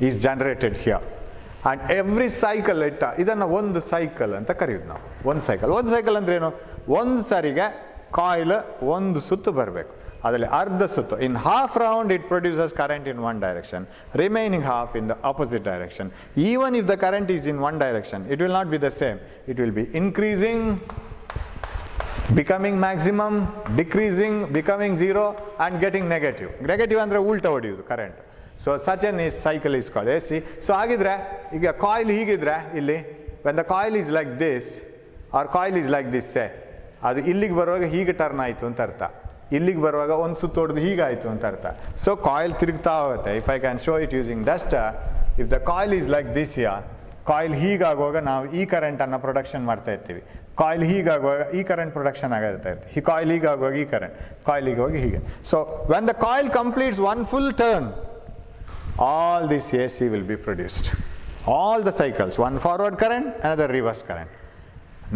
is generated here. And every cycle ಇದನ್ನು ಒಂದು ಸೈಕಲ್ ಅಂತ ಕರೆಯೋದು ನಾವು. ಒಂದು ಸೈಕಲ್ ಅಂದ್ರೆ ಏನು? ಒಂದು ಸಾರಿಗೆ ಕಾಯಿಲ್ ಒಂದು ಸುತ್ತು ಬರಬೇಕು. ಅದರಲ್ಲಿ ಅರ್ಧ ಸುತ್ತು. In half round it produces current in one direction, remaining half in the opposite direction. Even if the current is in one direction, it will not be the same. It will B increasing, becoming maximum, decreasing, becoming zero, and getting negative. Negative ಅಂದರೆ ಉಲ್ಟಾ ಹೊಡೆಯುವುದು current. So such an cycle is called AC. So ಹಾಗಿದ್ರೆ ಈಗ coil ಹೀಗಿದ್ರೆ ಇಲ್ಲಿ when the coil is like this or coil is like this, say ಅದು ಇಲ್ಲಿಗೆ ಬರುವಾಗ ಹೀಗೆ ಟರ್ನ್ ಆಯಿತು ಅಂತ ಅರ್ಥ, ಇಲ್ಲಿಗೆ ಬರುವಾಗ ಒಂದು ಸುತ್ತು ಹೊಡೆದು ಹೀಗಾಯಿತು ಅಂತ ಅರ್ಥ. ಸೊ ಕಾಯಿಲ್ ತಿರುಗ್ತಾ ಹೋಗುತ್ತೆ. If I can show it using duster, if the coil is like this here, coil ಹೀಗಾಗುವಾಗ ನಾವು ಈ ಕರೆಂಟನ್ನು ಪ್ರೊಡಕ್ಷನ್ ಮಾಡ್ತಾ ಇರ್ತೀವಿ. ಕಾಯಿಲ್ ಹೀಗಾಗುವಾಗ ಈ ಕರೆಂಟ್ ಪ್ರೊಡಕ್ಷನ್ ಆಗಿರ್ತಾ ಇರ್ತೀವಿ. ಈ ಕಾಯಿಲ್ ಹೀಗಾಗುವಾಗ ಈ ಕರೆಂಟ್, ಕಾಯಿಲ್ ಹೀಗಾಗಿ ಹೀಗೆ. So when the coil completes one full turn, all this AC will be produced. All the cycles, one forward current, another reverse current.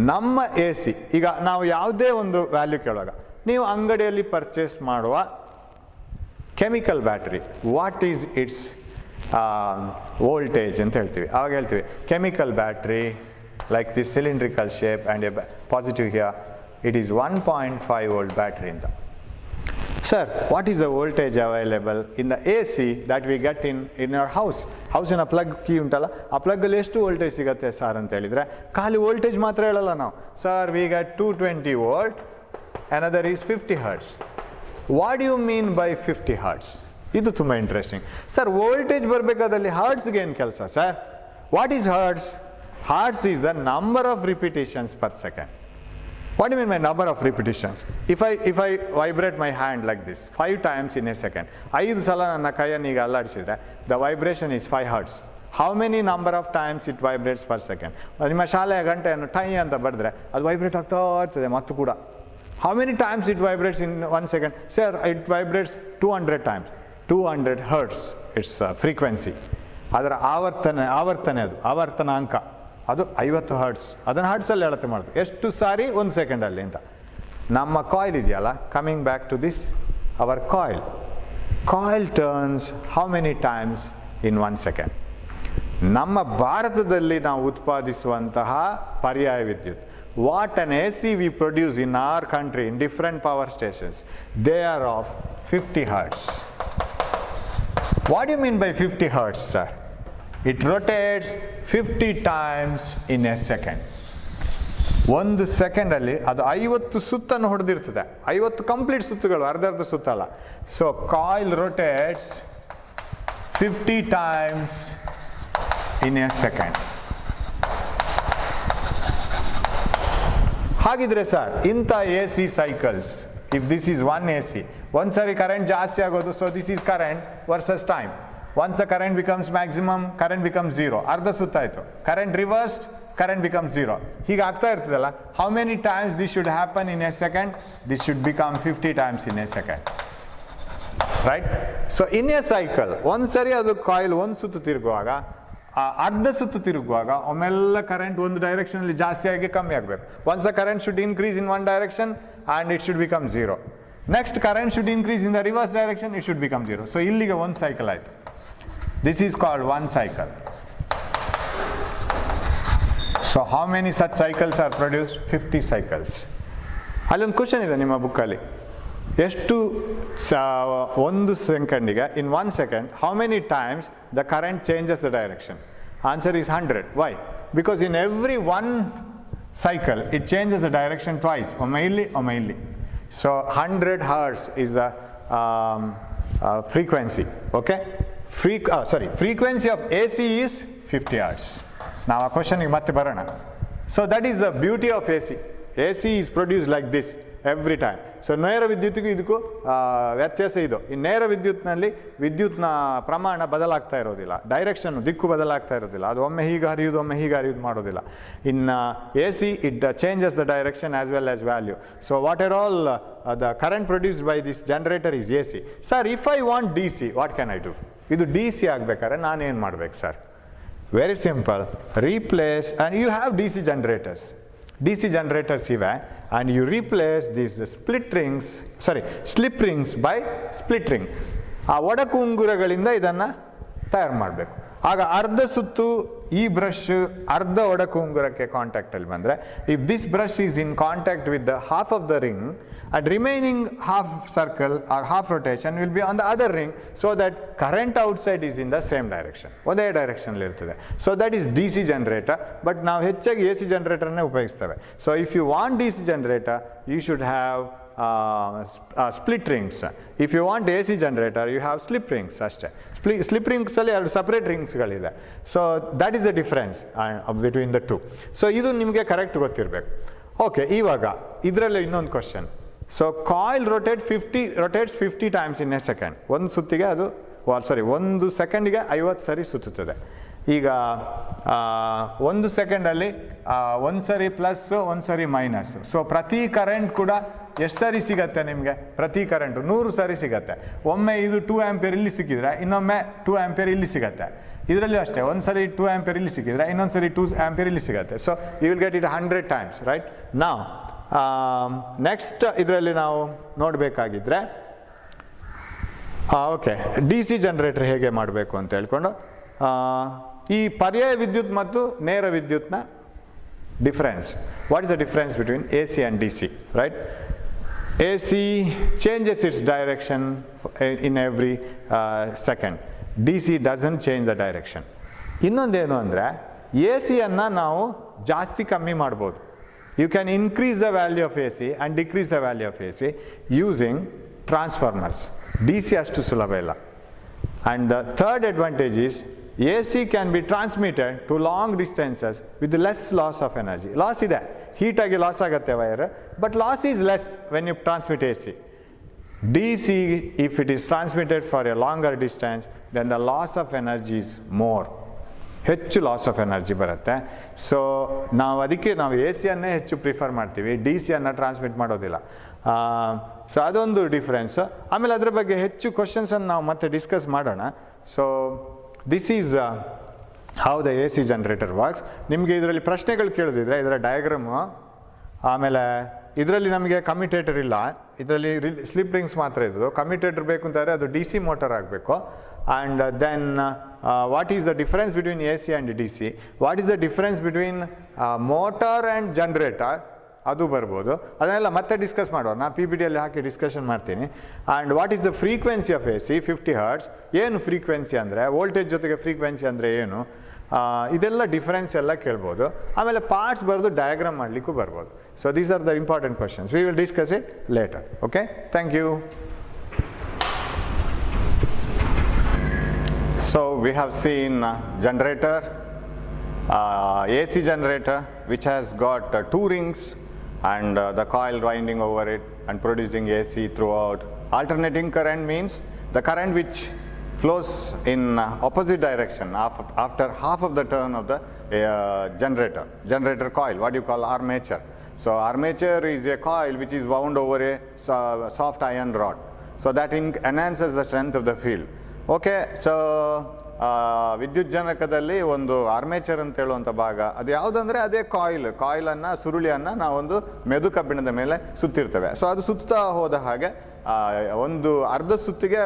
ನಮ್ಮ AC ಈಗ ನಾವು ಯಾವುದೇ ಒಂದು ವ್ಯಾಲ್ಯೂ ಕೇಳುವಾಗ, ನೀವು ಅಂಗಡಿಯಲ್ಲಿ ಪರ್ಚೇಸ್ ಮಾಡುವ chemical battery, what is it's voltage ಅಂತ ಹೇಳ್ತೀವಿ. ಆವಾಗ ಹೇಳ್ತೀವಿ chemical battery like this cylindrical shape and a positive here, it is 1.5 volt battery in the. Sir, what is the voltage available in the AC that we get in our house? House in a plug key untala, a plug alli ಎಷ್ಟು voltage ಸಿಗುತ್ತೆ sir ಅಂತ ಹೇಳಿದ್ರೆ ಖಾಲಿ voltage ಮಾತ್ರ ಹೇಳಲ್ಲ ನಾವು. Sir we get 220 volt, another is 50 hertz. What do you mean by 50 hertz? ಇದು ತುಂಬ ಇಂಟ್ರೆಸ್ಟಿಂಗ್. ಸರ್ ವೋಲ್ಟೇಜ್ ಬರಬೇಕಾದಲ್ಲಿ ಹರ್ಟ್ಸ್ಗೆ ಏನು ಕೆಲಸ sir? What is hertz? Hertz is the number of repetitions per second. What do you mean by number of repetitions? If I vibrate my hand like this 5 times in a second, 5 ಸಲ ನನ್ನ ಕೈಯನ್ನು ಈಗ ಅಲ್ಲಾಡಿಸಿದ್ರೆ the vibration is 5 hertz. How many number of times it vibrates per second? ನಿಮ್ಮ ಶಾಲೆಯ ಗಂಟೆಯನ್ನು tie ಅಂತ ಬರೆದ್ರೆ ಅದು vibrate ಆಗ್ತಾ ಇರ್ತದೆ ಮತ್ತು ಕೂಡ. How many times it vibrates in 1 second? Sir, it vibrates 200 times. 200 hertz, it's frequency. ಅದರ ಆವರ್ತನೆ ಅದು ಆವರ್ತನಾಂಕ, ಅದು 50 ಹರ್ಟ್ಸ್. ಅದನ್ನು ಹರ್ಟ್ಸಲ್ಲಿ ಅಳತೆ ಮಾಡೋದು ಎಷ್ಟು ಸಾರಿ 1 ಸೆಕೆಂಡಲ್ಲಿ ಅಂತ. ನಮ್ಮ ಕಾಯಿಲ್ ಇದೆಯಲ್ಲ, coming back to this our coil turns how many times in 1 second. ನಮ್ಮ ಭಾರತದಲ್ಲಿ ನಾವು ಉತ್ಪಾದಿಸುವಂತಹ ಪರ್ಯಾಯ ವಿದ್ಯುತ್, what an AC we produce in our country in different power stations, they are of 50 hertz. What you mean by 50 hertz sir? It rotates 50 times in a second. 1 ಸೆಕೆಂಡಲ್ಲಿ ಅದು 50 ಸುತ್ತನ್ನು ಹೊಡೆದಿರ್ತದೆ. 50 ಕಂಪ್ಲೀಟ್ ಸುತ್ತುಗಳು, ಅರ್ಧ ಸುತ್ತಲ್ಲ. So coil rotates 50 times in a second. ಹಾಗಿದ್ರೆ sir ಇಂಥ AC cycles, if this is 1 AC, ಒಂದ್ಸರಿ ಕರೆಂಟ್ ಜಾಸ್ತಿ ಆಗೋದು, so this is current versus time. Once the current becomes maximum, current becomes zero. ಅರ್ಧ ಸುತ್ತಾಯಿತು. Current reversed, current becomes zero. ಹೀಗೆ ಆಗ್ತಾ ಇರ್ತದಲ್ಲ. How many times this should happen in a second? This should become 50 times in a second. Right? So in a cycle, ಒಂದು ಸರಿ ಅದು coil ಒಂದು ಸುತ್ತು ತಿರುಗುವಾಗ, ಅರ್ಧ ಸುತ್ತು ತಿರುಗುವಾಗ ಒಮ್ಮೆಲ್ಲ ಕರೆಂಟ್ ಒಂದು ಡೈರೆಕ್ಷನಲ್ಲಿ ಜಾಸ್ತಿ ಆಗಿ ಕಮ್ಮಿ ಆಗಬೇಕು. Once the current should increase in one direction and it should become zero. Next current should increase in the reverse direction, it should become zero. So ಇಲ್ಲಿಗೆ ಒಂದು ಸೈಕಲ್ ಆಯಿತು. This is called one cycle. So how many such cycles are produced? 50 cycles. ಅಲ್ಲೊಂದು question ಇದೆ ನಿಮ್ಮ ಬುಕ್ಕಲ್ಲಿ, ಎಷ್ಟು ಒಂದು ಸೆಕೆಂಡಿಗೆ in 1 second how many times the current changes the direction? Answer is 100. Why? Because in every one cycle it changes the direction twice. ಒಮ್ಮೆ ಇಲ್ಲಿ. So 100 hertz is the frequency. Okay? Frequency of AC is 50 hertz. ನಾವು ಆ ಕ್ವಶನ್ಗೆ ಮತ್ತೆ ಬರೋಣ. So that is the beauty of AC. AC is produced like this every time. So ನೇರ ವಿದ್ಯುತ್ತಿಗೂ ಇದಕ್ಕೂ ವ್ಯತ್ಯಾಸ ಇದು. ಈ ನೇರ ವಿದ್ಯುತ್ನಲ್ಲಿ ವಿದ್ಯುತ್ನ ಪ್ರಮಾಣ ಬದಲಾಗ್ತಾ ಇರೋದಿಲ್ಲ, ಡೈರೆಕ್ಷನ್ ದಿಕ್ಕು ಬದಲಾಗ್ತಾ ಇರೋದಿಲ್ಲ, ಅದು ಒಮ್ಮೆ ಹೀಗೆ ಹರಿಯುವುದು ಒಮ್ಮೆ ಹೀಗೆ ಹರಿಯುವುದು ಮಾಡೋದಿಲ್ಲ. ಇನ್ AC it changes the direction as well as value. So whatever all the current produced by this generator is AC. Sir, if I want DC, what can I do? ಇದು DC ಆಗಬೇಕಾದ್ರೆ ನಾನೇನು ಮಾಡಬೇಕು sir? Very simple, replace, and you have DC generators ಇವೆ, and you replace this slip rings by split ring. ಆ ಒಡಕುಂಗುರಗಳಿಂದ ಇದನ್ನು ತಯಾರು ಮಾಡಬೇಕು. ಆಗ ಅರ್ಧ ಸುತ್ತು ಈ ಬ್ರಷ್ ಅರ್ಧ ಒಡಕು ಉಂಗುರಕ್ಕೆ ಕಾಂಟ್ಯಾಕ್ಟಲ್ಲಿ ಬಂದರೆ, if this brush is in contact with the half of the ring, and remaining half circle or half rotation will be on the other ring, so that current outside is in the same direction, ಒಂದೇ direction ಇರ್ತದೆ. So that is D C generator. But ನಾವು ಹೆಚ್ಚಾಗಿ A C ಜನರೇಟರ್ನೇ ಉಪಯೋಗಿಸ್ತೇವೆ. So if you want D C generator, you should have split rings. If you want A C generator, you have slip rings ಅಷ್ಟೇ. Slip ರಿಂಗ್ಸಲ್ಲಿ 2 separate ರಿಂಗ್ಸ್ಗಳಿದೆ. So that is the difference between the two. So ಇದು ನಿಮಗೆ correct ಗೊತ್ತಿರಬೇಕು. Okay, ಇವಾಗ ಇದರಲ್ಲಿ ಇನ್ನೊಂದು question. So coil rotates 50 times in a second. ಒಂದು ಸುತ್ತಿಗೆ ಅದು ಒಂದು ಸೆಕೆಂಡಿಗೆ 50 ಸರಿ ಸುತ್ತುತ್ತದೆ. ಈಗ ಒಂದು ಸೆಕೆಂಡಲ್ಲಿ ಒಂದು ಸರಿ ಪ್ಲಸ್ ಒಂದು ಸರಿ ಮೈನಸ್. ಸೊ ಪ್ರತಿ ಕರೆಂಟ್ ಕೂಡ ಎಷ್ಟು ಸರಿ ಸಿಗತ್ತೆ ನಿಮಗೆ? ಪ್ರತಿ ಕರೆಂಟು 100 ಸರಿ ಸಿಗತ್ತೆ. ಒಮ್ಮೆ ಇದು 2 ಆಂಪಿಯರ್ ಇಲ್ಲಿ ಸಿಕ್ಕಿದ್ರೆ ಇನ್ನೊಮ್ಮೆ 2 ಆಂಪಿಯರ್ ಇಲ್ಲಿ ಸಿಗತ್ತೆ. ಇದರಲ್ಲಿ ಅಷ್ಟೇ, ಒಂದು ಸರಿ 2 ಆಂಪಿಯರ್ ಇಲ್ಲಿ ಸಿಕ್ಕಿದ್ರೆ ಇನ್ನೊಂದು ಸರಿ 2 ಆಂಪಿಯರ್ ಇಲ್ಲಿ ಸಿಗತ್ತೆ. So you will get it 100 times, right? ನಾವು ನೆಕ್ಸ್ಟ್ ಇದರಲ್ಲಿ ನಾವು ನೋಡಬೇಕಾಗಿದ್ರೆ, ಓಕೆ, ಡಿ ಸಿ ಜನರೇಟರ್ ಹೇಗೆ ಮಾಡಬೇಕು ಅಂತ ಹೇಳ್ಕೊಂಡು, ಈ ಪರ್ಯಾಯ ವಿದ್ಯುತ್ ಮತ್ತು ನೇರ ವಿದ್ಯುತ್ನ difference. What is the difference between A C and D C, right? A C changes its direction in every second. D C doesn't change the direction. ಇನ್ನೊಂದೇನು ಅಂದರೆ, ಎ ಸಿಯನ್ನು ನಾವು ಜಾಸ್ತಿ ಕಮ್ಮಿ ಮಾಡ್ಬೋದು. You can increase the value of A C and decrease the value of A C using transformers. D C ಅಷ್ಟು ಸುಲಭ ಇಲ್ಲ. And the third advantage is A C can be transmitted to long distances with less loss of energy. Loss ಇದೆ, ಹೀಟಾಗಿ loss ಆಗುತ್ತೆ wire, but loss is less when you transmit A C. DC, if it is transmitted for a longer distance, then the loss of energy is more. ಹೆಚ್ಚು loss of energy ಬರುತ್ತೆ. So ಅದಕ್ಕೆ ನಾವು A ಸಿಯನ್ನೇ ಹೆಚ್ಚು prefer ಮಾಡ್ತೀವಿ, D ಸಿಯನ್ನು transmit ಮಾಡೋದಿಲ್ಲ. So ಅದೊಂದು difference. ಆಮೇಲೆ ಅದರ ಬಗ್ಗೆ ಹೆಚ್ಚು ಕ್ವಶನ್ಸನ್ನು ನಾವು ಮತ್ತೆ ಡಿಸ್ಕಸ್ ಮಾಡೋಣ. So this is how the A C generator works. ನಿಮಗೆ ಇದರಲ್ಲಿ ಪ್ರಶ್ನೆಗಳು ಕೇಳಿದ್ರೆ ಇದರ ಡಯಾಗ್ರಾಮು, ಆಮೇಲೆ ಇದರಲ್ಲಿ ನಮಗೆ ಕಮ್ಯುಟೇಟರ್ ಇಲ್ಲ, ಇದರಲ್ಲಿ ಸ್ಲಿಪ್ ರಿಂಗ್ಸ್ ಮಾತ್ರ ಇರೋದು. ಕಮ್ಯುಟೇಟರ್ ಬೇಕು ಅಂತಾರೆ ಅದು ಡಿ ಸಿ ಮೋಟರ್ ಆಗಬೇಕು. And then what is the difference between A C and D C, what is the difference between motor and generator, ಅದು ಬರ್ಬೋದು. ಅದನ್ನೆಲ್ಲ ಮತ್ತೆ ಡಿಸ್ಕಸ್ ಮಾಡೋಣ, ನಾನು ಪಿ ಪಿ ಟಿಯಲ್ಲಿ ಹಾಕಿ ಡಿಸ್ಕಷನ್ ಮಾಡ್ತೀನಿ. And what is the frequency of A C, 50 Hz. ಏನು ಫ್ರೀಕ್ವೆನ್ಸಿ ಅಂದರೆ, ವೋಲ್ಟೇಜ್ ಜೊತೆಗೆ ಫ್ರೀಕ್ವೆನ್ಸಿ ಅಂದರೆ ಏನು, ಇದೆಲ್ಲ ಡಿಫರೆನ್ಸ್ ಎಲ್ಲ ಕೇಳ್ಬೋದು. ಆಮೇಲೆ ಪಾರ್ಟ್ಸ್ ಬರೆದು ಡಯಾಗ್ರಾಮ್ ಮಾಡಲಿಕ್ಕೂ ಬರ್ಬೋದು. So these are the important questions. We will discuss it later. Okay, thank you. So we have seen generator, AC generator, which has got 2 rings and the coil winding over it and producing AC throughout. Alternating current means the current which flows in opposite direction after half of the turn of the generator coil, what you call armature. So armature is a coil which is wound over a soft iron rod, so that enhances the strength of the field. Okay, so ವಿದ್ಯುತ್ ಜನಕದಲ್ಲಿ ಒಂದು armature ಅಂತ ಹೇಳುವಂಥ ಭಾಗ ಅದು ಯಾವುದಂದರೆ ಅದೇ ಕಾಯಿಲನ್ನು ಸುರುಳಿಯನ್ನು ನಾವೊಂದು ಮೆದು ಕಬ್ಬಿಣದ ಮೇಲೆ ಸುತ್ತಿರ್ತೇವೆ. ಸೊ ಅದು ಸುತ್ತಾ ಹೋದ ಹಾಗೆ ಒಂದು ಅರ್ಧ ಸುತ್ತಿಗೆ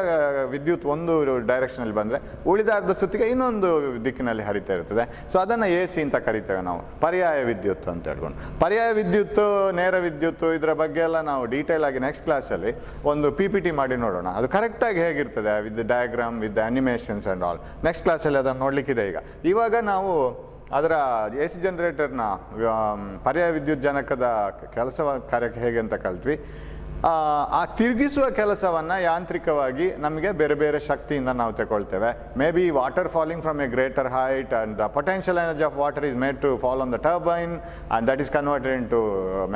ವಿದ್ಯುತ್ ಒಂದು ಡೈರೆಕ್ಷನಲ್ಲಿ ಬಂದರೆ ಉಳಿದ ಅರ್ಧ ಸುತ್ತಿಗೆ ಇನ್ನೊಂದು ದಿಕ್ಕಿನಲ್ಲಿ ಹರಿತಾ ಇರ್ತದೆ. ಸೊ ಅದನ್ನು ಎ ಸಿ ಅಂತ ಕರಿತೇವೆ ನಾವು, ಪರ್ಯಾಯ ವಿದ್ಯುತ್ ಅಂತ ಹೇಳ್ಕೊಂಡು. ಪರ್ಯಾಯ ವಿದ್ಯುತ್ತು, ನೇರ ವಿದ್ಯುತ್ತು, ಇದರ ಬಗ್ಗೆ ಎಲ್ಲ ನಾವು ಡೀಟೇಲ್ ಆಗಿ ನೆಕ್ಸ್ಟ್ ಕ್ಲಾಸಲ್ಲಿ ಒಂದು ಪಿ ಪಿ ಟಿ ಮಾಡಿ ನೋಡೋಣ. ಅದು ಕರೆಕ್ಟಾಗಿ ಹೇಗಿರ್ತದೆ with diagram, with animations and all. Next ಕ್ಲಾಸಲ್ಲಿ ಅದನ್ನು ನೋಡಲಿಕ್ಕಿದೆ. ಇವಾಗ ನಾವು ಅದರ ಎ ಸಿ ಜನರೇಟರ್ನ ಪರ್ಯಾಯ ವಿದ್ಯುತ್ ಜನಕದ ಕಾರ್ಯಕ್ಕೆ ಹೇಗೆ ಅಂತ ಕಲ್ತ್ವಿ. ಆ ತಿರುಗಿಸುವ ಕೆಲಸವನ್ನು ಯಾಂತ್ರಿಕವಾಗಿ ನಮಗೆ ಬೇರೆ ಬೇರೆ ಶಕ್ತಿಯಿಂದ ನಾವು ತಗೊಳ್ತೇವೆ. May be water falling from a greater height and the potential energy of water is made to fall on the turbine and that is converted in to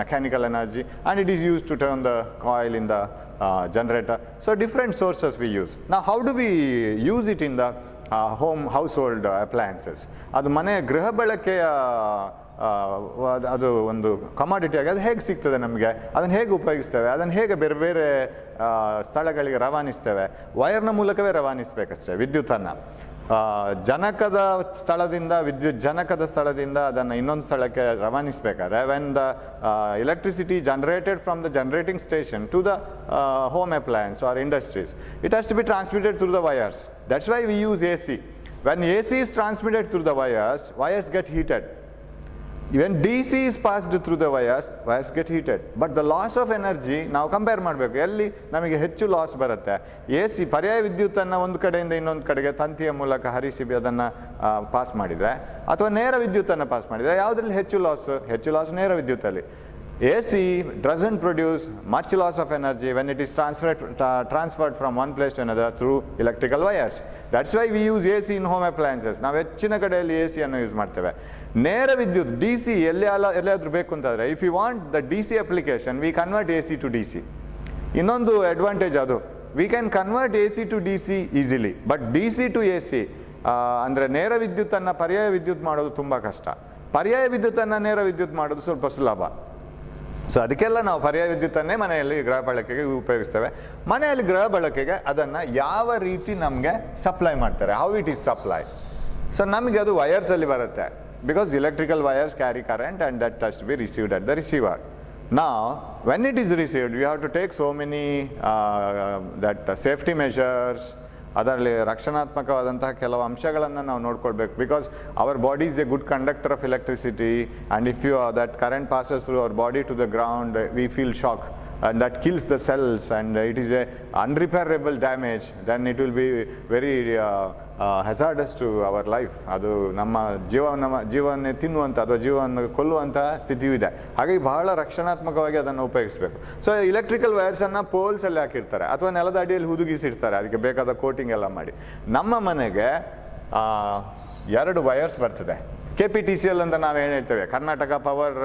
mechanical energy and it is use to turn the coil in the generator. So different sources we use. Now how do we use it in the household appliances? ಅದು ಮನೆಯ ಗೃಹ ಬಳಕೆಯ ಅದು ಒಂದು commodity ಆಗಿ ಅದು ಹೇಗೆ ಸಿಗ್ತದೆ ನಮಗೆ, ಅದನ್ನು ಹೇಗೆ ಉಪಯೋಗಿಸ್ತೇವೆ, ಅದನ್ನು ಹೇಗೆ ಬೇರೆ ಬೇರೆ ಸ್ಥಳಗಳಿಗೆ ರವಾನಿಸ್ತೇವೆ. ವೈರ್ನ ಮೂಲಕವೇ ರವಾನಿಸಬೇಕಷ್ಟೇ ವಿದ್ಯುತ್ತನ್ನು. ಜನಕದ ಸ್ಥಳದಿಂದ, ವಿದ್ಯುತ್ ಜನಕದ ಸ್ಥಳದಿಂದ ಅದನ್ನು ಇನ್ನೊಂದು ಸ್ಥಳಕ್ಕೆ ರವಾನಿಸಬೇಕಾದ್ರೆ, when the electricity generated from the generating station to the home appliances or industries, it has to be transmitted through the wires. That's why we use A C. When AC is transmitted through the wires get heated. When DC is passed through the wires get heated. But the loss of energy, ನಾವು compare ಮಾಡಬೇಕು, ಎಲ್ಲಿ ನಮಗೆ ಹೆಚ್ಚು loss ಬರುತ್ತೆ. AC ಪರ್ಯಾಯ ವಿದ್ಯುತ್ತನ್ನು ಒಂದು ಕಡೆಯಿಂದ ಇನ್ನೊಂದು ಕಡೆಗೆ ತಂತಿಯ ಮೂಲಕ ಹರಿಸಿ ಅದನ್ನು ಪಾಸ್ ಮಾಡಿದರೆ, ಅಥವಾ ನೇರ ವಿದ್ಯುತ್ತನ್ನು ಪಾಸ್ ಮಾಡಿದರೆ, ಯಾವುದರಲ್ಲಿ ಹೆಚ್ಚು ಲಾಸ್ ನೇರ ವಿದ್ಯುತ್ತಲ್ಲಿ. AC doesn't produce much loss of energy when it is transferred from one place to another through electrical wires. That's why we use AC in home appliances. ನಾವು ಹೆಚ್ಚಿನ ಕಡೆಯಲ್ಲಿ AC ಅನ್ನು ಯೂಸ್ ಮಾಡ್ತೇವೆ. ನೇರ ವಿದ್ಯುತ್ DC ಎಲ್ಲಿಯಾದರೂ ಬೇಕು ಅಂತಂದರೆ, if you want the DC application, we convert AC to DC. ಇನ್ನೊಂದು ಅಡ್ವಾಂಟೇಜ್ ಅದು, we can convert AC to DC easily, but DC to AC ಅಂದರೆ ನೇರ ವಿದ್ಯುತ್ತನ್ನು ಪರ್ಯಾಯ ವಿದ್ಯುತ್ ಮಾಡೋದು ತುಂಬ ಕಷ್ಟ. ಪರ್ಯಾಯ ವಿದ್ಯುತ್ತನ್ನು ನೇರ ವಿದ್ಯುತ್ ಮಾಡೋದು ಸ್ವಲ್ಪ ಸುಲಭ. ಸೊ ಅದಕ್ಕೆಲ್ಲ ನಾವು ಪರ್ಯಾಯ ವಿದ್ಯುತ್ತನ್ನೇ ಮನೆಯಲ್ಲಿ ಗೃಹ ಬಳಕೆಗೆ ಉಪಯೋಗಿಸ್ತೇವೆ. ಮನೆಯಲ್ಲಿ ಗೃಹ ಬಳಕೆಗೆ ಅದನ್ನು ಯಾವ ರೀತಿ ನಮಗೆ ಸಪ್ಲೈ ಮಾಡ್ತಾರೆ, how it is supply. So ನಮಗೆ ಅದು ವಯರ್ಸಲ್ಲಿ ಬರುತ್ತೆ, because electrical wires carry current and that has to be received at the receiver. Now when it is received, we have to take so many safety measures. ಅದರಲ್ಲಿ ರಕ್ಷಣಾತ್ಮಕವಾದಂತಹ ಕೆಲವು ಅಂಶಗಳನ್ನು ನಾವು ನೋಡ್ಕೊಳ್ಬೇಕು, because our body is a good conductor of electricity, and if you that current passes through our body to the ground, we feel shock and that kills the cells, and it is a unrepairable damage, then it will be very hazardous to our life. ಅದು ನಮ್ಮ ಜೀವನ ತಿನ್ನುವಂಥ ಅಥವಾ ಜೀವನ ಕೊಲ್ಲುವಂಥ ಸ್ಥಿತಿಯೂ ಇದೆ. ಹಾಗಾಗಿ ಬಹಳ ರಕ್ಷಣಾತ್ಮಕವಾಗಿ ಅದನ್ನು ಉಪಯೋಗಿಸಬೇಕು. ಸೊ ಎಲೆಕ್ಟ್ರಿಕಲ್ ವೈರ್ಸನ್ನು ಪೋಲ್ಸಲ್ಲಿ ಹಾಕಿರ್ತಾರೆ ಅಥವಾ ನೆಲದ ಅಡಿಯಲ್ಲಿ ಹುದುಗಿಸಿರ್ತಾರೆ, ಅದಕ್ಕೆ ಬೇಕಾದ ಕೋಟಿಂಗ್ ಎಲ್ಲ ಮಾಡಿ. ನಮ್ಮ ಮನೆಗೆ 2 ವೈರ್ಸ್ ಬರ್ತದೆ. KPTCL ಅಂತ ನಾವೇನು ಹೇಳ್ತೇವೆ, Karnataka power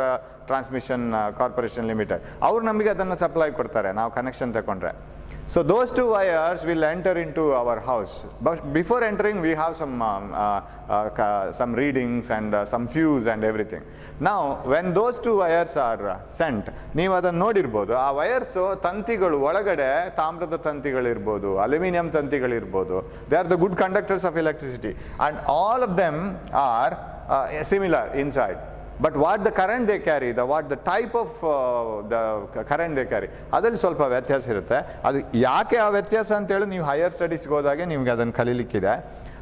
transmission corporation limited, ಅವ್ರು ನಮಗೆ ಅದನ್ನು ಸಪ್ಲೈ ಕೊಡ್ತಾರೆ ನಾವು ಕನೆಕ್ಷನ್ ತಗೊಂಡ್ರೆ. So those 2 wires will enter into our house. But before entering we have some readings and some fuse and everything. Now when those 2 wires are sent, ನೀವು ಅದನ್ನು ನೋಡಿರ್ಬೋದು, ಆ ವೈರ್ಸು ತಂತಿಗಳು ಒಳಗಡೆ ತಾಮ್ರದ ತಂತಿಗಳಿರ್ಬೋದು, aluminium ತಂತಿಗಳಿರ್ಬೋದು, they are the good conductors of electricity, and all of them are similar inside. But what the current they carry, the type of the current they carry, ಅದರಲ್ಲಿ ಸ್ವಲ್ಪ ವ್ಯತ್ಯಾಸ ಇರುತ್ತೆ. ಅದು ಯಾಕೆ ಆ ವ್ಯತ್ಯಾಸ ಅಂತೇಳಿ ನೀವು ಹೈಯರ್ ಸ್ಟಡೀಸ್ಗೆ ಹೋದಾಗೆ ನಿಮ್ಗೆ ಅದನ್ನು ಕಲೀಲಿಕ್ಕಿದೆ.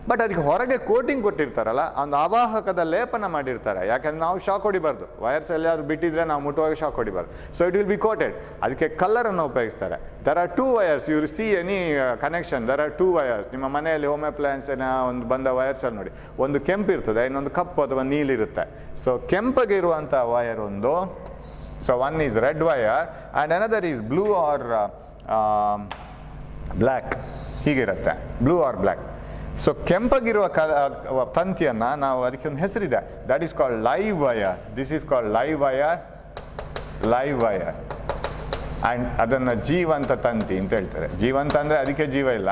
ಬಟ್ ಅದಕ್ಕೆ ಹೊರಗೆ ಕೋಟಿಂಗ್ ಕೊಟ್ಟಿರ್ತಾರಲ್ಲ, ಒಂದು ಅವಾಹಕದ ಲೇಪನ ಮಾಡಿರ್ತಾರೆ, ಯಾಕಂದ್ರೆ ನಾವು ಶಾಕ್ ಹೊಡಿಬಾರ್ದು. ವೈರ್ಸ್ ಎಲ್ಲಾದ್ರು ಬಿಟ್ಟಿದ್ರೆ ನಾವು ಮುಟ್ಟುವಾಗ ಶಾಕ್ ಹೊಡಿಬಾರ್ದು. So it will be coated. ಅದಕ್ಕೆ ಕಲರನ್ನು ಉಪಯೋಗಿಸ್ತಾರೆ. There are 2 wires, you see any connection, there are 2 wires. ನಿಮ್ಮ ಮನೆಯಲ್ಲಿ ಹೋಮ್ ಅಪ್ಲಯನ್ಸಿನ ಒಂದು ಬಂದ ವೈರ್ಸಲ್ಲಿ ನೋಡಿ, ಒಂದು ಕೆಂಪು ಇರ್ತದೆ, ಇನ್ನೊಂದು ಕಪ್ಪು ಅಥವಾ ನೀಲಿರುತ್ತೆ. ಸೊ ಕೆಂಪಗೆ ಇರುವಂಥ ವೈರ್ ಒಂದು, so one is red wire and another is blue or black, ಹೀಗಿರುತ್ತೆ, ಬ್ಲೂ ಆರ್ ಬ್ಲ್ಯಾಕ್. ಸೊ ಕೆಂಪಗಿರುವ ತಂತಿಯನ್ನು ನಾವು, ಅದಕ್ಕೆ ಒಂದು ಹೆಸರಿದೆ, that is called live wire. This is called live wire and ಅದನ್ನು ಜೀವಂತ ತಂತಿ ಅಂತ ಹೇಳ್ತಾರೆ. ಜೀವಂತ ಅಂದರೆ ಅದಕ್ಕೆ ಜೀವ ಇಲ್ಲ,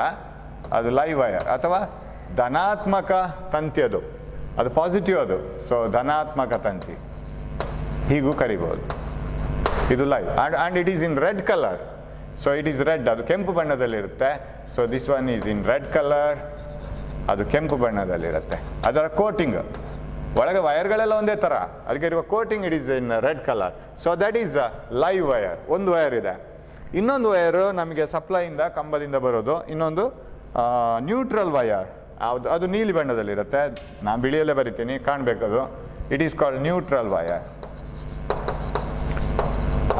ಅದು ಲೈವ್ ವಯರ್. ಅಥವಾ ಧನಾತ್ಮಕ ತಂತಿ, ಅದು ಪಾಸಿಟಿವ್, ಅದು ಸೊ ಧನಾತ್ಮಕ ತಂತಿ ಹೀಗೂ ಕರಿಬೋದು. ಇದು live and it is in red colour. So it is red, ಅದು ಕೆಂಪು ಬಣ್ಣದಲ್ಲಿರುತ್ತೆ. So this one is in red colour, ಅದು ಕೆಂಪು ಬಣ್ಣದಲ್ಲಿರುತ್ತೆ. ಅದರ ಕೋಟಿಂಗ್ ಒಳಗೆ ವೈರ್ಗಳೆಲ್ಲ ಒಂದೇ ಥರ, ಅದಕ್ಕೆ ಇರುವ coating it is in red colour. So that is a live wire. ಒಂದು ವಯರ್ ಇದೆ. ಇನ್ನೊಂದು ವಯರು ನಮಗೆ ಸಪ್ಲೈಯಿಂದ, ಕಂಬದಿಂದ ಬರೋದು. ಇನ್ನೊಂದು ನ್ಯೂಟ್ರಲ್ ವಯರ್, ಅದು ನೀಲಿ ಬಣ್ಣದಲ್ಲಿರುತ್ತೆ. ನಾನು ಬಿಳಿಯಲ್ಲೇ ಬರಿತೀನಿ, ಕಾಣಬೇಕದು. It is called neutral wire,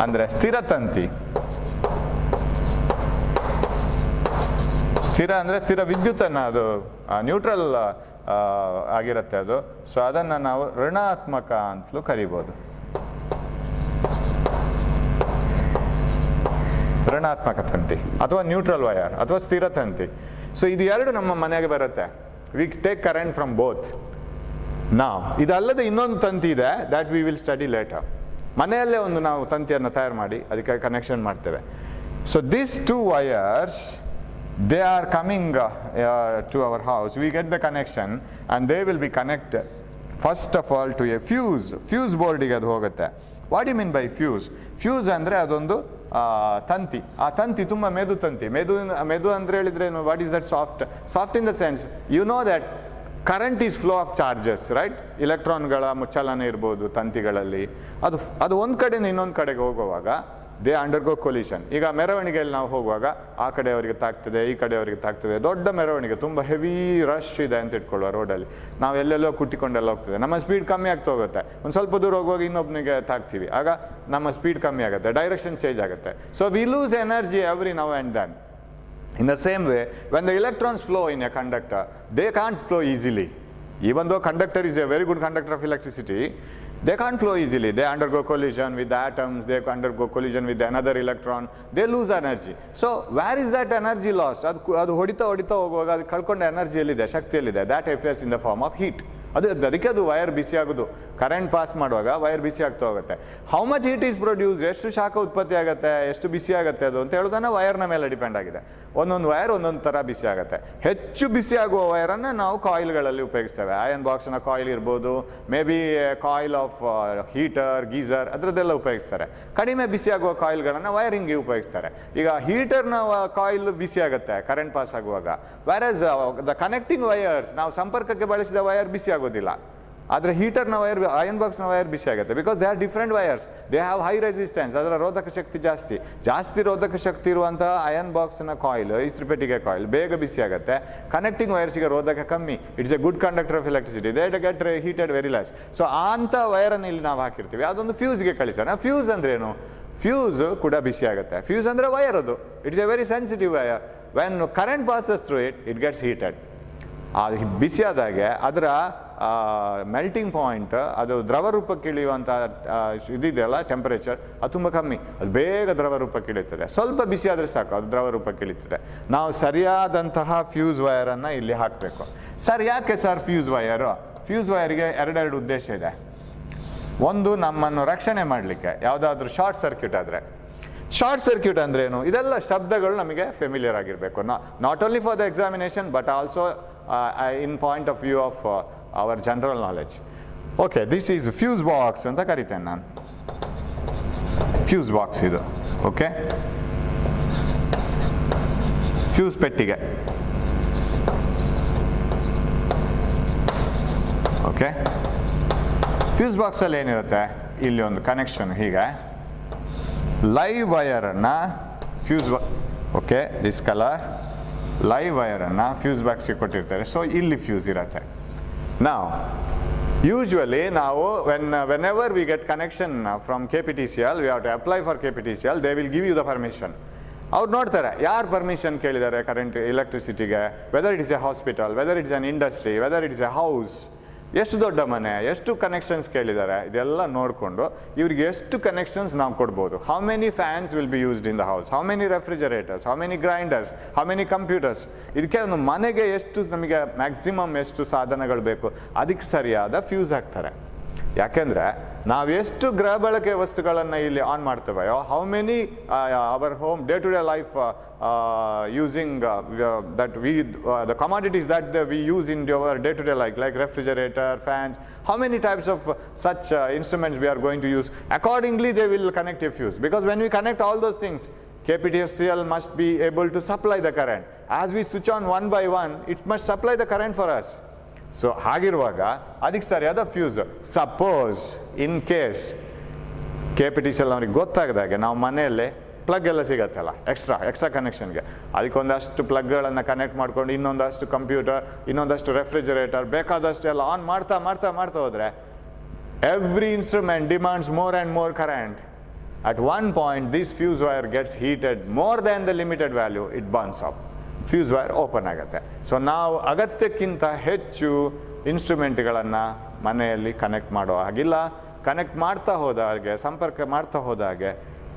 ಅಂದರೆ ಸ್ಥಿರ ತಂತಿ. ಸ್ಥಿರ ಅಂದರೆ ಸ್ಥಿರ ವಿದ್ಯುತ್ತನ್ನು, ಅದು ನ್ಯೂಟ್ರಲ್ ಆಗಿರುತ್ತೆ ಅದು. ಸೊ ಅದನ್ನು ನಾವು ಋಣಾತ್ಮಕ ಅಂತಲೂ ಕರಿಬೋದು, ಋಣಾತ್ಮಕ ತಂತಿ ಅಥವಾ ನ್ಯೂಟ್ರಲ್ ವಯರ್ ಅಥವಾ ಸ್ಥಿರ ತಂತಿ. ಸೊ ಇದು 2 ನಮ್ಮ ಮನೆಗೆ ಬರುತ್ತೆ. We take current from both. ನಾವು ಇದಲ್ಲದೆ ಇನ್ನೊಂದು ತಂತಿ ಇದೆ, that we will study later. ಮನೆಯಲ್ಲೇ ಒಂದು ನಾವು ತಂತಿಯನ್ನು ತಯಾರು ಮಾಡಿ ಅದಕ್ಕೆ ಕನೆಕ್ಷನ್ ಮಾಡ್ತೇವೆ. So this 2 wires, they are coming to our house. We get the connection and they will be connected first of all to a fuse boardಗೆ ಅದು ಹೋಗುತ್ತೆ. What you mean by fuse ಅಂದರೆ ಅದೊಂದು ತಂತಿ. ಆ ತಂತಿ ತುಂಬ ಮೆದು ತಂತಿ. ಮೆದು ಅಂದರೆ ಹೇಳಿದ್ರೆ what is that? Soft in the sense, you know that current is flow of charges, right? ಇಲೆಕ್ಟ್ರಾನ್ಗಳ ಚಲನೆ ಇರ್ಬೋದು ತಂತಿಗಳಲ್ಲಿ. ಅದು ಒಂದು ಕಡೆಯಿಂದ ಇನ್ನೊಂದು ಕಡೆಗೆ ಹೋಗುವಾಗ ದೇ ಅಂಡರ್ಗೋ ಕೊಲಿಷನ್. ಈಗ ಮೆರವಣಿಗೆಯಲ್ಲಿ ನಾವು ಹೋಗುವಾಗ ಆ ಕಡೆಯವರಿಗೆ ತಾಗ್ತದೆ, ಈ ಕಡೆಯವರಿಗೆ ತಾಗ್ತದೆ. ದೊಡ್ಡ ಮೆರವಣಿಗೆ, ತುಂಬ ಹೆವಿ ರಶ್ ಇದೆ ಅಂತ ಇಟ್ಕೊಳ್ಳುವ ರೋಡಲ್ಲಿ, ನಾವು ಎಲ್ಲೆಲ್ಲೋ ಕುಟ್ಟಿಕೊಂಡೆಲ್ಲ ಹೋಗ್ತದೆ, ನಮ್ಮ ಸ್ಪೀಡ್ ಕಮ್ಮಿ ಆಗ್ತಾ ಹೋಗುತ್ತೆ. ಒಂದು ಸ್ವಲ್ಪ ದೂರ ಹೋಗುವಾಗ ಇನ್ನೊಬ್ಬನಿಗೆ ತಾಗ್ತೀವಿ, ಆಗ ನಮ್ಮ ಸ್ಪೀಡ್ ಕಮ್ಮಿ ಆಗುತ್ತೆ, ಡೈರೆಕ್ಷನ್ ಚೇಂಜ್ ಆಗುತ್ತೆ. So we lose energy every now and then. In the same way, when the electrons flow in a conductor, they can't flow easily. Even though conductor is a very good conductor of electricity, they can't flow easily. They undergo collision with the atoms, they undergo collision with another electron, they lose energy. So where is that energy lost? ಅದು ಹೊಡಿತಾ ಹೋಗುವಾಗ ಅದು ಕಳ್ಕೊಂಡ energy ಎಲ್ಲಿದೆ, ಶಕ್ತಿ ಎಲ್ಲಿದೆ? That appears in the form of heat. ಅದಕ್ಕೆ ಅದು wire ಬಿಸಿ ಆಗೋದು. ಕರೆಂಟ್ ಪಾಸ್ ಮಾಡುವಾಗ ವೈರ್ ಬಿಸಿ ಆಗ್ತಾ ಹೋಗುತ್ತೆ. How much heat is produce, ಎಷ್ಟು ಶಾಖ ಉತ್ಪತ್ತಿ ಆಗುತ್ತೆ, ಎಷ್ಟು ಬಿಸಿ ಆಗುತ್ತೆ ಅದು ಅಂತ ಹೇಳೋದನ್ನ ವೈರ್ನ ಮೇಲೆ ಡಿಪೆಂಡ್ ಆಗಿದೆ. ಒಂದೊಂದು ವೈರ್ ಒಂದೊಂದು ಥರ ಬಿಸಿ ಆಗುತ್ತೆ. ಹೆಚ್ಚು ಬಿಸಿ ಆಗುವ ವೈರನ್ನು ನಾವು ಕಾಯಿಲ್ಗಳಲ್ಲಿ ಉಪಯೋಗಿಸ್ತೇವೆ. ಅಯನ್ ಬಾಕ್ಸ್ನ ಕಾಯಿಲ್ ಇರ್ಬೋದು, may be coil of heater, geyser, ಅದರದ್ದೆಲ್ಲ ಉಪಯೋಗಿಸ್ತಾರೆ. ಕಡಿಮೆ ಬಿಸಿ ಆಗುವ ಕಾಯಿಲ್ಗಳನ್ನು ವೈರಿಂಗ್ಗೆ ಉಪಯೋಗಿಸ್ತಾರೆ. ಈಗ ಹೀಟರ್ನ ಕಾಯಿಲ್ ಬಿಸಿ ಆಗುತ್ತೆ ಕರೆಂಟ್ ಪಾಸ್ ಆಗುವಾಗ, ವ್ಯಾರಸ್ ದ ಕನೆಕ್ಟಿಂಗ್ ವೈರ್ಸ್, ನಾವು ಸಂಪರ್ಕಕ್ಕೆ ಬಳಸಿದ ವೈರ್ ಬಿಸಿ ಆಗೋದಿಲ್ಲ. ಆದರೆ ಹೀಟರ್ನ ವೈರ್, ಅಯನ್ ಬಾಕ್ಸ್ನ ವೈರ್ ಬಿಸಿ ಆಗುತ್ತೆ. Because they are different wires, they have high resistance, ಅದರ ರೋಧಕ ಶಕ್ತಿ ಜಾಸ್ತಿ ರೋಧಕ ಶಕ್ತಿ ಇರುವಂತಹ ಅಯನ್ ಬಾಕ್ಸ್ನ ಕಾಯಿಲ್, ಇಸ್ತ್ರಿಪೆಟ್ಟಿಗೆ ಕಾಯಿಲ್ ಬೇಗ ಬಿಸಿ ಆಗುತ್ತೆ. ಕನೆಕ್ಟಿಂಗ್ ವೈರ್ಸ್ಗೆ ರೋಧಕ ಕಮ್ಮಿ. It's A good conductor of electricity, they get heated very less. So ಅಂಥ ವೈರನ್ನು ಇಲ್ಲಿ ನಾವು ಹಾಕಿರ್ತೀವಿ, ಅದೊಂದು ಫ್ಯೂಸ್ಗೆ ಕಳಿಸೋಣ. ಫ್ಯೂಸ್ ಅಂದ್ರೆ ಏನು? ಫ್ಯೂಸ್ ಕೂಡ ಬಿಸಿ ಆಗುತ್ತೆ. ಫ್ಯೂಸ್ ಅಂದರೆ ವೈರ್, ಅದು it's A very sensitive wire. When current passes through it gets heated. ಅದು ಬಿಸಿ ಆದಾಗೆ ಅದರ ಮೆಲ್ಟಿಂಗ್ ಪಾಯಿಂಟ್, ಅದು ದ್ರವ ರೂಪಕ್ಕೆ ಇಳಿಯುವಂಥ ಇದಿದೆಯಲ್ಲ ಟೆಂಪರೇಚರ್, ಅದು ತುಂಬ ಕಮ್ಮಿ, ಅದು ಬೇಗ ದ್ರವ ರೂಪಕ್ಕೆ ಇಳಿಯುತ್ತದೆ. ಸ್ವಲ್ಪ ಬಿಸಿ ಆದರೆ ಸಾಕು, ಅದು ದ್ರವ ರೂಪಕ್ಕೆ ಇಳಿತದೆ. ನಾವು ಸರಿಯಾದಂತಹ ಫ್ಯೂಸ್ ವೈರನ್ನು ಇಲ್ಲಿ ಹಾಕಬೇಕು. ಸರ್ ಯಾಕೆ ಸರ್ ಫ್ಯೂಸ್ ವೈರು? ಫ್ಯೂಸ್ ವೈರ್ಗೆ ಎರಡೆರಡು ಉದ್ದೇಶ ಇದೆ. ಒಂದು, ನಮ್ಮನ್ನು ರಕ್ಷಣೆ ಮಾಡಲಿಕ್ಕೆ, ಯಾವುದಾದ್ರೂ ಶಾರ್ಟ್ ಸರ್ಕ್ಯೂಟ್ ಆದರೆ. ಶಾರ್ಟ್ ಸರ್ಕ್ಯೂಟ್ ಅಂದ್ರೆ ಏನು? ಇದೆಲ್ಲ ಶಬ್ದಗಳು ನಮಗೆ ಫೆಮಿಲಿಯರ್ ಆಗಿರಬೇಕು. Not only for the examination but also in point of view of our general knowledge. Okay, this is fuse box ಅಂತ ಕರಿತೇನೆ ನಾನು. ಫ್ಯೂಸ್ ಬಾಕ್ಸ್ ಇದು. ಓಕೆ, ಫ್ಯೂಸ್ ಪೆಟ್ಟಿಗೆ. ಓಕೆ, ಫ್ಯೂಸ್ ಬಾಕ್ಸಲ್ಲಿ ಏನಿರುತ್ತೆ? ಇಲ್ಲಿ ಒಂದು ಕನೆಕ್ಷನ್ ಹೀಗೆ, live ವೈರನ್ನು fuse, okay, this colour live ವೈರನ್ನು fuse ಬಾಕ್ಸ್ಗೆ ಕೊಟ್ಟಿರ್ತಾರೆ. ಸೊ ಇಲ್ಲಿ ಫ್ಯೂಸ್ ಇರುತ್ತೆ. ನಾವು ಯೂಶ್ವಲಿ ನಾವು whenever we get connection from KPTCL, we have to apply for KPTCL, they will give you the permission. ಅವ್ರು ನೋಡ್ತಾರೆ ಯಾರು ಪರ್ಮಿಷನ್ ಕೇಳಿದ್ದಾರೆ ಕರೆಂಟ್ ಎಲೆಕ್ಟ್ರಿಸಿಟಿಗೆ, whether it is a hospital, whether it is an industry, whether it is a house, ಎಷ್ಟು ದೊಡ್ಡ ಮನೆ, ಎಷ್ಟು connections ಕೇಳಿದ್ದಾರೆ, ಇದೆಲ್ಲ ನೋಡಿಕೊಂಡು ಇವರಿಗೆ ಎಷ್ಟು ಕನೆಕ್ಷನ್ಸ್ ನಾವು ಕೊಡ್ಬೋದು. How many fans will be used in the house, how many refrigerators, how many grinders, how many computers, ಇದಕ್ಕೆ ಒಂದು ಮನೆಗೆ ಎಷ್ಟು ನಮಗೆ ಮ್ಯಾಕ್ಸಿಮಮ್ ಎಷ್ಟು ಸಾಧನಗಳು ಬೇಕು, ಅದಕ್ಕೆ ಸರಿಯಾದ ಫ್ಯೂಸ್ ಹಾಕ್ತಾರೆ. ಯಾಕೆಂದರೆ ನಾವು ಎಷ್ಟು ಗೃಹ ಬಳಕೆ ವಸ್ತುಗಳನ್ನು ಇಲ್ಲಿ ಆನ್ ಮಾಡ್ತೇವೆಯೋ, how many our home day to day life using that the commodities that we use in our day to day life, like refrigerator, fans, how many types of such instruments we are going to use, accordingly they will connect a fuse. Because when we connect all those things, KPTCL must be able to supply the current. As we switch on one by one, it must supply the current for us. So ಹಾಗಿರುವಾಗ ಅದಕ್ಕೆ ಸರಿಯಾದ fuse. Suppose in case KPTCL ಅವ್ರಿಗೆ ಗೊತ್ತಾಗದಾಗೆ ನಾವು ಮನೆಯಲ್ಲೇ plug ಎಲ್ಲ ಸಿಗತ್ತಲ್ಲ extra ಕನೆಕ್ಷನ್ಗೆ, ಅದಕ್ಕೊಂದಷ್ಟು ಪ್ಲಗ್ಗಳನ್ನು connect ಮಾಡ್ಕೊಂಡು ಇನ್ನೊಂದಷ್ಟು computer, ಇನ್ನೊಂದಷ್ಟು ರೆಫ್ರಿಜರೇಟರ್, ಬೇಕಾದಷ್ಟು ಎಲ್ಲ ಆನ್ ಮಾಡ್ತಾ ಹೋದರೆ every instrument demands more and more current. At one point this fuse wire gets heated more than the limited value, it burns off. Fuse wire open ಆಗುತ್ತೆ. So ನಾವು ಅಗತ್ಯಕ್ಕಿಂತ ಹೆಚ್ಚು ಇನ್ಸ್ಟ್ರೂಮೆಂಟ್ಗಳನ್ನು ಮನೆಯಲ್ಲಿ ಕನೆಕ್ಟ್ ಮಾಡೋ ಹಾಗಿಲ್ಲ. ಕನೆಕ್ಟ್ ಮಾಡ್ತಾ ಹೋದಾಗೆ, ಸಂಪರ್ಕ ಮಾಡ್ತಾ ಹೋದಾಗೆ,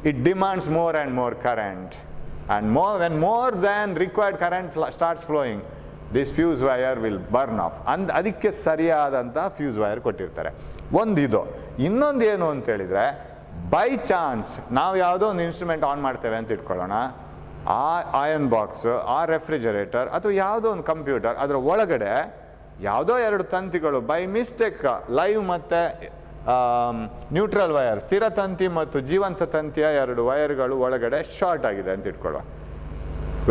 it demands more and more current, and when more than required current starts flowing, this fuse wire will burn off. ಅದಕ್ಕೆ ಸರಿಯಾದಂಥ ಫ್ಯೂಸ್ ವೈರ್ ಕೊಟ್ಟಿರ್ತಾರೆ. ಒಂದಿದು. ಇನ್ನೊಂದು ಏನು ಅಂತ ಹೇಳಿದರೆ, ಬೈ ಚಾನ್ಸ್ ನಾವು ಯಾವುದೋ ಒಂದು ಇನ್ಸ್ಟ್ರೂಮೆಂಟ್ ಆನ್ ಮಾಡ್ತೇವೆ ಅಂತ ಇಟ್ಕೊಳ್ಳೋಣ, ಆ ಅಯನ್ ಬಾಕ್ಸ್, ಆ ರೆಫ್ರಿಜರೇಟರ್ ಅಥವಾ ಯಾವುದೋ ಒಂದು ಕಂಪ್ಯೂಟರ್, ಅದರ ಒಳಗಡೆ ಯಾವುದೋ ಎರಡು ತಂತಿಗಳು ಬೈ ಮಿಸ್ಟೇಕ್ ಲೈವ್ ಮತ್ತು ನ್ಯೂಟ್ರಲ್ ವೈರ್, ಸ್ಥಿರ ತಂತಿ ಮತ್ತು ಜೀವಂತ ತಂತಿಯ ಎರಡು ವೈರ್ಗಳು ಒಳಗಡೆ ಶಾರ್ಟ್ ಆಗಿದೆ ಅಂತ ಇಟ್ಕೊಳ್ಳುವ.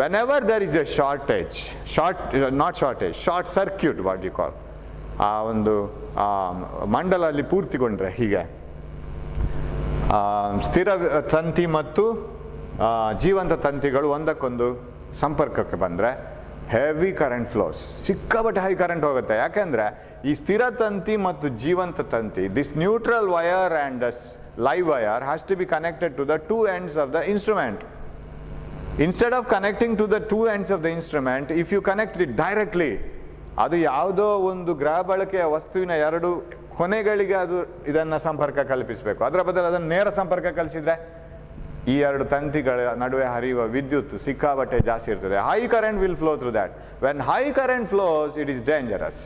Whenever there is a short circuit, what you call, ಆ ಒಂದು ಮಂಡಲಲ್ಲಿ ಪೂರ್ತಿಗೊಂಡ್ರೆ ಹೀಗೆ ಸ್ಥಿರ ತಂತಿ ಮತ್ತು ಜೀವಂತ ತಂತಿಗಳು ಒಂದಕ್ಕೊಂದು ಸಂಪರ್ಕಕ್ಕೆ ಬಂದರೆ ಹೆವಿ ಕರೆಂಟ್ ಫ್ಲೋಸ್, ಸಿಕ್ಕಾಪಟ್ಟೆ ಹೈ ಕರೆಂಟ್ ಹೋಗುತ್ತೆ. ಯಾಕೆಂದರೆ ಈ ಸ್ಥಿರ ತಂತಿ ಮತ್ತು ಜೀವಂತ ತಂತಿ, this neutral wire and live wire has to be connected to the two ends of the instrument. Instead of connecting to the two ends of the instrument, if you connect it directly, ಅದು ಯಾವುದೋ ಒಂದು ಗೃಹ ಬಳಕೆಯ ವಸ್ತುವಿನ ಎರಡು ಕೊನೆಗಳಿಗೆ ಅದು ಇದನ್ನು ಸಂಪರ್ಕ ಕಲ್ಪಿಸಬೇಕು. ಅದರ ಬದಲು ಅದನ್ನು ನೇರ ಸಂಪರ್ಕ ಕಲಿಸಿದ್ರೆ ಈ ಎರಡು ತಂತಿಗಳ ನಡುವೆ ಹರಿಯುವ ವಿದ್ಯುತ್ ಸಿಕ್ಕಾಬಟ್ಟೆ ಜಾಸ್ತಿ ಇರ್ತದೆ. High current will flow through that. When high current flows it is dangerous.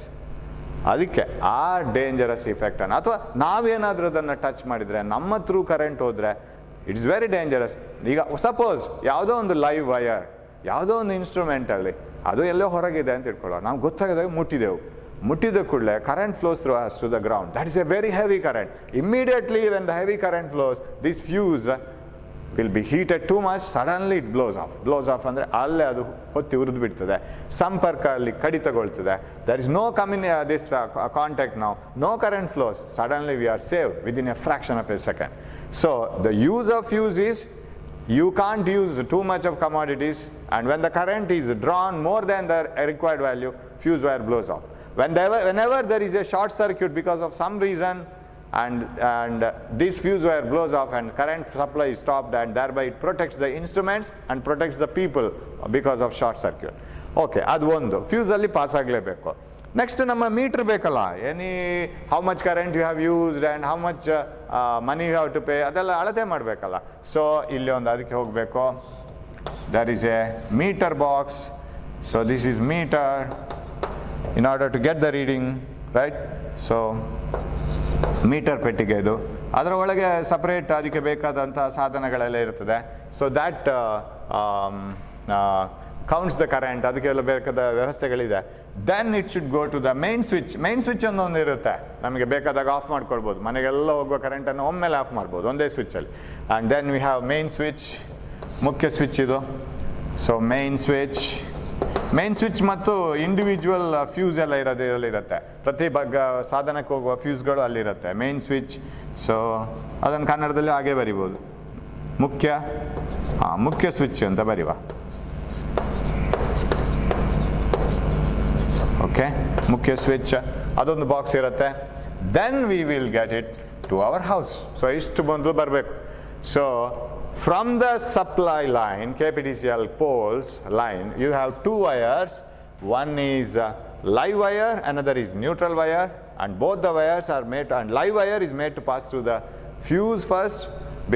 ಅದಕ್ಕೆ ಆ ಡೇಂಜರಸ್ ಇಫೆಕ್ಟನ್ನು, ಅಥವಾ ನಾವೇನಾದರೂ ಅದನ್ನು ಟಚ್ ಮಾಡಿದರೆ ನಮ್ಮ ಥ್ರೂ ಕರೆಂಟ್ ಹೋದರೆ ಇಟ್ ಇಸ್ ವೆರಿ ಡೇಂಜರಸ್. ಈಗ ಸಪೋಸ್ ಯಾವುದೋ ಒಂದು ಲೈವ್ ವಯರ್ ಯಾವುದೋ ಒಂದು ಇನ್ಸ್ಟ್ರೂಮೆಂಟಲ್ಲಿ ಅದು ಎಲ್ಲೋ ಹೊರಗಿದೆ ಅಂತ ಇಟ್ಕೊಳ್ಳೋ, ನಾವು ಗೊತ್ತಾಗದಾಗ ಮುಟ್ಟಿದ ಕೂಡಲೇ current flows through us to the ground. That is a very heavy current. Immediately when the heavy current flows, this fuse will be heated too much, suddenly it blows off. Blows off ಅಂದರೆ ಅಲ್ಲೇ ಅದು ಹೊತ್ತಿ ಉರಿದು ಬಿಡ್ತದೆ, ಸಂಪರ್ಕ ಅಲ್ಲಿ ಕಡಿತಗೊಳ್ತದೆ. there is no this contact now, no current flows, suddenly we are saved within a fraction of a second. So the use of fuse is, you can't use too much of commodities, and when the current is drawn more than the required value, fuse wire blows off. Whenever there is a short circuit because of some reason, and this fuse wire blows off and current supply is stopped, and thereby it protects the instruments and protects the people because of short circuit. Okay, ಅದು ಒಂದು fuse ಅಲ್ಲಿ pass ಆಗಲೇಬೇಕು. Next ನಮ್ಮ meter ಬೇಕಲ್ಲ, how much current you have used and how much money you have to pay, ಅದೆಲ್ಲ ಅಳತೆ ಮಾಡಬೇಕಲ್ಲ. So ಇಲ್ಲಿ ಒಂದು ಅದಕ್ಕೆ ಹೋಗಬೇಕು. There is a meter box. So this is meter in order to get the reading, right? So meter ಪೆಟ್ಟಿಗೆ ಇದು, ಅದರ ಒಳಗೆ ಸಪ್ರೇಟ್ ಅದಕ್ಕೆ ಬೇಕಾದಂಥ ಸಾಧನಗಳೆಲ್ಲ ಇರ್ತದೆ. So that counts the current, ಅದಕ್ಕೆಲ್ಲ ಬೇಕಾದ ವ್ಯವಸ್ಥೆಗಳಿದೆ. Then it should go to the main switch. Main switch ಒಂದು ಇರುತ್ತೆ, ನಮಗೆ ಬೇಕಾದಾಗ ಆಫ್ ಮಾಡ್ಕೊಳ್ಬೋದು, ಮನೆಗೆಲ್ಲ ಹೋಗುವ ಕರೆಂಟನ್ನು ಒಮ್ಮೆಲೆ ಆಫ್ ಮಾಡ್ಬೋದು ಒಂದೇ ಸ್ವಿಚ್ಚಲ್ಲಿ. And then we have main switch, ಮುಖ್ಯ ಸ್ವಿಚ್ ಇದು. ಸೊ ಮೇನ್ ಸ್ವಿಚ್ ಮತ್ತು ಇಂಡಿವಿಜುವಲ್ ಫ್ಯೂಸ್ ಎಲ್ಲ ಇರುತ್ತೆ, ಪ್ರತಿ ಸಾಧನಕ್ಕೆ ಹೋಗುವ ಫ್ಯೂಸ್ಗಳು ಅಲ್ಲಿರುತ್ತೆ. ಮೇನ್ ಸ್ವಿಚ್, ಸೊ ಅದನ್ನು ಕನ್ನಡದಲ್ಲಿ ಹಾಗೆ ಬರಿಬೋದು, ಮುಖ್ಯ ಸ್ವಿಚ್ ಅಂತ ಬರಿವ. ಓಕೆ, ಮುಖ್ಯ ಸ್ವಿಚ್, ಅದೊಂದು ಬಾಕ್ಸ್ ಇರುತ್ತೆ. Then we will get it to our house. So ಇಷ್ಟು ಬಂದು ಬರಬೇಕು. So from the supply line, KPTCL poles line, you have two wires. One is live wire, another is neutral wire, and both the wires are made, and live wire is made to pass through the fuse first,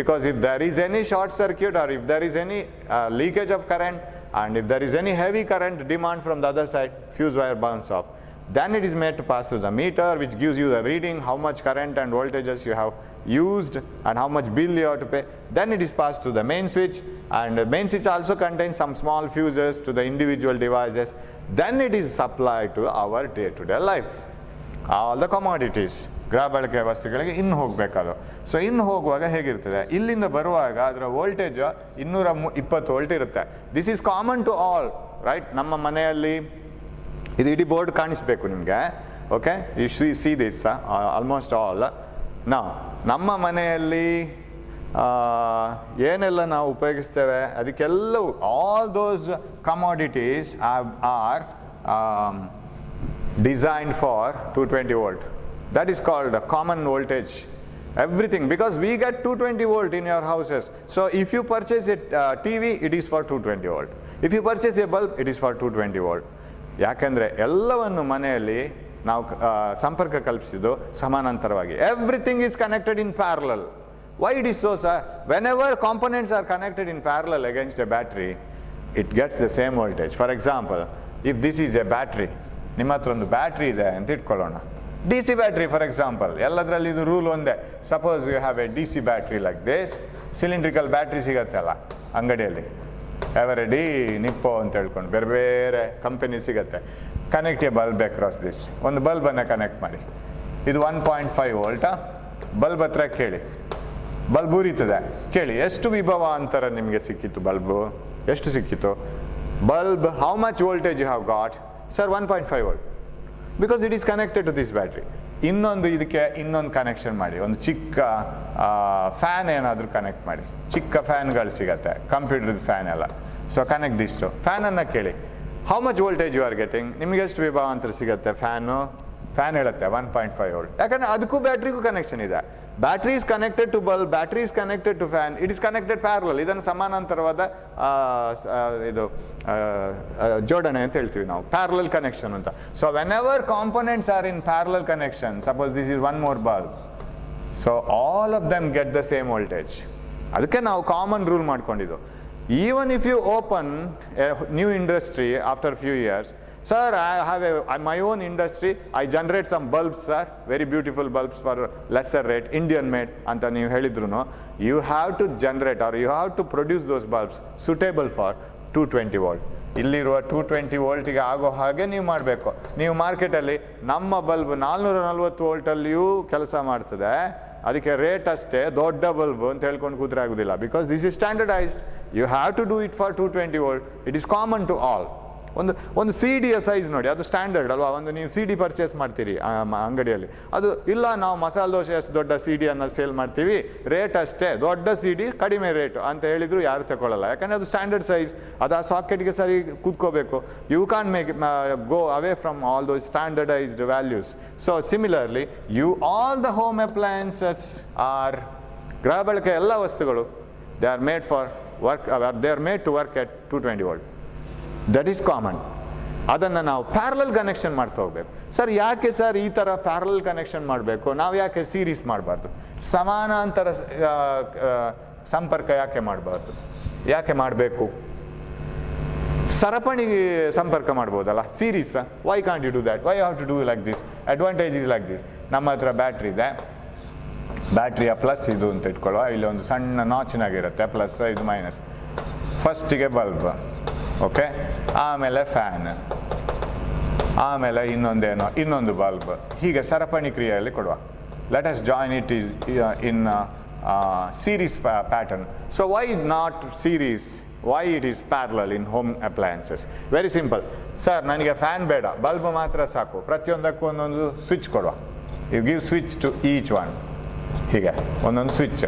because if there is any short circuit or if there is any leakage of current, and if there is any heavy current demand from the other side, fuse wire burns off. Then it is made to pass through the meter, which gives you the reading, how much current and voltages you have used and how much bill you have to pay. Then it is passed to the main switch, and the main switch also contains some small fuses to the individual devices. Then it is supplied to our day-to-day life. All the commodities, ಗೃಹ ಬಳಕೆಯ ವಸ್ತುಗಳಿಗೆ ಇನ್ನು ಹೋಗಬೇಕದು. So ಇನ್ನು ಹೋಗುವಾಗ ಹೇಗಿರ್ತದೆ, ಇಲ್ಲಿಂದ ಬರುವಾಗ ಅದರ ವೋಲ್ಟೇಜ್ 220 ವೋಲ್ಟ್ ಇರುತ್ತೆ. This is common to all, right? ನಮ್ಮ ಮನೆಯಲ್ಲಿ ಇದು ಇಡೀ ಬೋರ್ಡ್ ಕಾಣಿಸ್ಬೇಕು ನಿಮಗೆ. Okay, you see this almost all. ನಮ್ಮ ಮನೆಯಲ್ಲಿ ಏನೆಲ್ಲ ನಾವು ಉಪಯೋಗಿಸ್ತೇವೆ ಅದಕ್ಕೆಲ್ಲವೂ, all those commodities are designed for 220 volt. That is called common voltage. Everything, because we get 220 volt in your houses. So if you purchase a TV, it is for 220 volt. If you purchase a bulb, it is for 220 volt. ಯಾಕೆಂದರೆ ಎಲ್ಲವನ್ನು ಮನೆಯಲ್ಲಿ ನಾವು ಸಂಪರ್ಕ ಕಲ್ಪಿಸಿದ್ದು ಸಮಾನಾಂತರವಾಗಿ. Everything is connected in parallel. Why it is so sir? Whenever components are connected in parallel against a battery, it gets the same voltage. For example, if this is a battery, ನಿಮ್ಮ ಹತ್ರ ಒಂದು battery ಇದೆ ಅಂತ ಇಟ್ಕೊಳ್ಳೋಣ, D C battery for example. ಎಲ್ಲದರಲ್ಲಿ ಇದು rule ಒಂದೇ. Suppose you have a D C battery like this, cylindrical battery ಸಿಗತ್ತಲ್ಲ ಅಂಗಡಿಯಲ್ಲಿ, ಎವರೆಡಿ, ನಿಪ್ಪೋ ಅಂತ ಹೇಳ್ಕೊಂಡು ಬೇರೆ ಬೇರೆ ಕಂಪನಿ ಸಿಗುತ್ತೆ. Connect A bulb across this. ಒಂದು ಬಲ್ಬನ್ನು ಕನೆಕ್ಟ್ ಮಾಡಿ. ಇದು 1.5 ವೋಲ್ಟಾ? ಬಲ್ಬ್ ಹತ್ರ ಕೇಳಿ, ಬಲ್ಬ್ ಉರಿತದೆ, ಕೇಳಿ ಎಷ್ಟು ವಿಭವ ಅಂತರ ನಿಮಗೆ ಸಿಕ್ಕಿತ್ತು ಬಲ್ಬು, ಎಷ್ಟು ಸಿಕ್ಕಿತ್ತು? Bulb, how much voltage you have got? Sir 1.5 volt, because it is connected to this battery. ಇದಕ್ಕೆ ಇನ್ನೊಂದು ಕನೆಕ್ಷನ್ ಮಾಡಿ, ಒಂದು ಚಿಕ್ಕ ಫ್ಯಾನ್ ಏನಾದರೂ ಕನೆಕ್ಟ್ ಮಾಡಿ. ಚಿಕ್ಕ ಫ್ಯಾನ್ಗಳು ಸಿಗತ್ತೆ, ಕಂಪ್ಯೂಟರ್ದು ಫ್ಯಾನ್ ಎಲ್ಲ. ಸೊ ಕನೆಕ್ಟ್ ದಿಷ್ಟು ಫ್ಯಾನನ್ನು ಕೇಳಿ, how much voltage you are getting, ನಿಮಗೆ ಎಷ್ಟು ವಿಭವಾಂತರ ಸಿಗುತ್ತೆ. ಫ್ಯಾನ್ ಹೇಳುತ್ತೆ 1.5 ವೋಲ್ಟ್. ಯಾಕಂದರೆ ಅದಕ್ಕೂ ಬ್ಯಾಟ್ರಿಗೂ ಕನೆಕ್ಷನ್ ಇದೆ. Battery is connected to bulb, battery is connected to fan, it is connected parallel. ಇದನ್ನು ಸಮಾನಾಂತರವಾದ ಜೋಡಣೆ ಅಂತ ಹೇಳ್ತೀವಿ ನಾವು, ಪ್ಯಾರಲಲ್ ಕನೆಕ್ಷನ್ ಅಂತ. So whenever components are in parallel connection, suppose this is one more bulb, so all of them get the same voltage. ಅದಕ್ಕೆ ನಾವು common rule ಮಾಡ್ಕೊಂಡಿದ್ದು. Even if you open a new industry after few years, sir, I have my own industry, I generate some bulbs, sir, very beautiful bulbs for lesser rate, Indian made anta ನೀವು ಹೇಳಿದ್ರು, you have to generate or you have to produce those bulbs suitable for 220 volt. ಇಲ್ಲಿರುವ 220 ವೋಲ್ಟಿಗೆ ಆಗೋ ಹಾಗೆ ನೀವು ಮಾಡಬೇಕು. ನೀವು ಮಾರ್ಕೆಟಲ್ಲಿ ನಮ್ಮ ಬಲ್ಬ್ 440 ವೋಲ್ಟಲ್ಲಿಯೂ ಕೆಲಸ ಮಾಡ್ತದೆ, ಅದಕ್ಕೆ ರೇಟ್ ಅಷ್ಟೇ, ದೊಡ್ಡ ಬಲ್ಬ್ ಅಂತ ಹೇಳ್ಕೊಂಡು ಕೂತ್ರೆ ಆಗೋದಿಲ್ಲ. Because this is standardized, you have to do it for 220 volt. It is common to all. ಒಂದು ಸಿ ಡಿಯ ಸೈಜ್ ನೋಡಿ, ಅದು ಸ್ಟ್ಯಾಂಡರ್ಡ್ ಅಲ್ವಾ. ಒಂದು ನೀವು ಸಿ ಡಿ ಪರ್ಚೇಸ್ ಮಾಡ್ತೀರಿ ಅಂಗಡಿಯಲ್ಲಿ, ಅದು ಇಲ್ಲ ನಾವು ಮಸಾಲೆ ದೋಸೆ ಅಷ್ಟು ದೊಡ್ಡ ಸಿ ಡಿಯನ್ನು ಸೇಲ್ ಮಾಡ್ತೀವಿ, ರೇಟ್ ಅಷ್ಟೇ, ದೊಡ್ಡ ಸಿ ಡಿ ಕಡಿಮೆ ರೇಟು ಅಂತ ಹೇಳಿದ್ರು ಯಾರು ತಗೊಳ್ಳಲ್ಲ. ಯಾಕಂದರೆ ಅದು ಸ್ಟ್ಯಾಂಡರ್ಡ್ ಸೈಜ್, ಅದು ಆ ಸಾಕೆಟ್ಗೆ ಸರಿ ಕೂತ್ಕೋಬೇಕು. You can make go away from all those standardized values. So similarly all the home appliances are, ಗೃಹ ಬಳಕೆ ಎಲ್ಲ ವಸ್ತುಗಳು, they are made for work, they are made to work at 220 volt. That is common. ಅದನ್ನು ನಾವು parallel connection ಮಾಡ್ತಾ ಹೋಗ್ಬೇಕು. Sir ಯಾಕೆ sir ಈ ಥರ ಪ್ಯಾರಲಲ್ ಕನೆಕ್ಷನ್ ಮಾಡಬೇಕು, ನಾವು ಯಾಕೆ ಸೀರೀಸ್ ಮಾಡಬಾರ್ದು, ಸಮಾನಾಂತರ ಸಂಪರ್ಕ ಯಾಕೆ ಮಾಡಬಾರ್ದು, ಯಾಕೆ ಮಾಡಬೇಕು? ಸರಪಣಿ ಸಂಪರ್ಕ ಮಾಡ್ಬೋದಲ್ಲ, series. Why can't you do that, why have to do like this? Advantage is like this. ನಮ್ಮ ಹತ್ರ ಬ್ಯಾಟ್ರಿ ಇದೆ, ಬ್ಯಾಟ್ರಿಯ ಪ್ಲಸ್ ಇದು ಅಂತ ಇಟ್ಕೊಳ್ಳುವ, ಇಲ್ಲಿ ಒಂದು ಸಣ್ಣ ನಾಚಿನಾಗಿರುತ್ತೆ, ಪ್ಲಸ್ ಇದು ಮೈನಸ್. ಫಸ್ಟಿಗೆ ಬಲ್ಬ್, ಓಕೆ, ಆಮೇಲೆ ಫ್ಯಾನ್, ಆಮೇಲೆ ಇನ್ನೊಂದು ಬಲ್ಬ್, ಹೀಗೆ ಸರಪಣಿ ಕ್ರಿಯೆಯಲ್ಲಿ ಕೊಡುವ. Let us join it in series pattern. So why not series, why it is parallel in home appliances? Very simple. Sir ನನಗೆ ಫ್ಯಾನ್ ಬೇಡ, ಬಲ್ಬ್ ಮಾತ್ರ ಸಾಕು, ಪ್ರತಿಯೊಂದಕ್ಕೂ ಒಂದೊಂದು ಸ್ವಿಚ್ ಕೊಡುವ. You give switch to each one, ಹೀಗೆ ಒಂದೊಂದು ಸ್ವಿಚ್.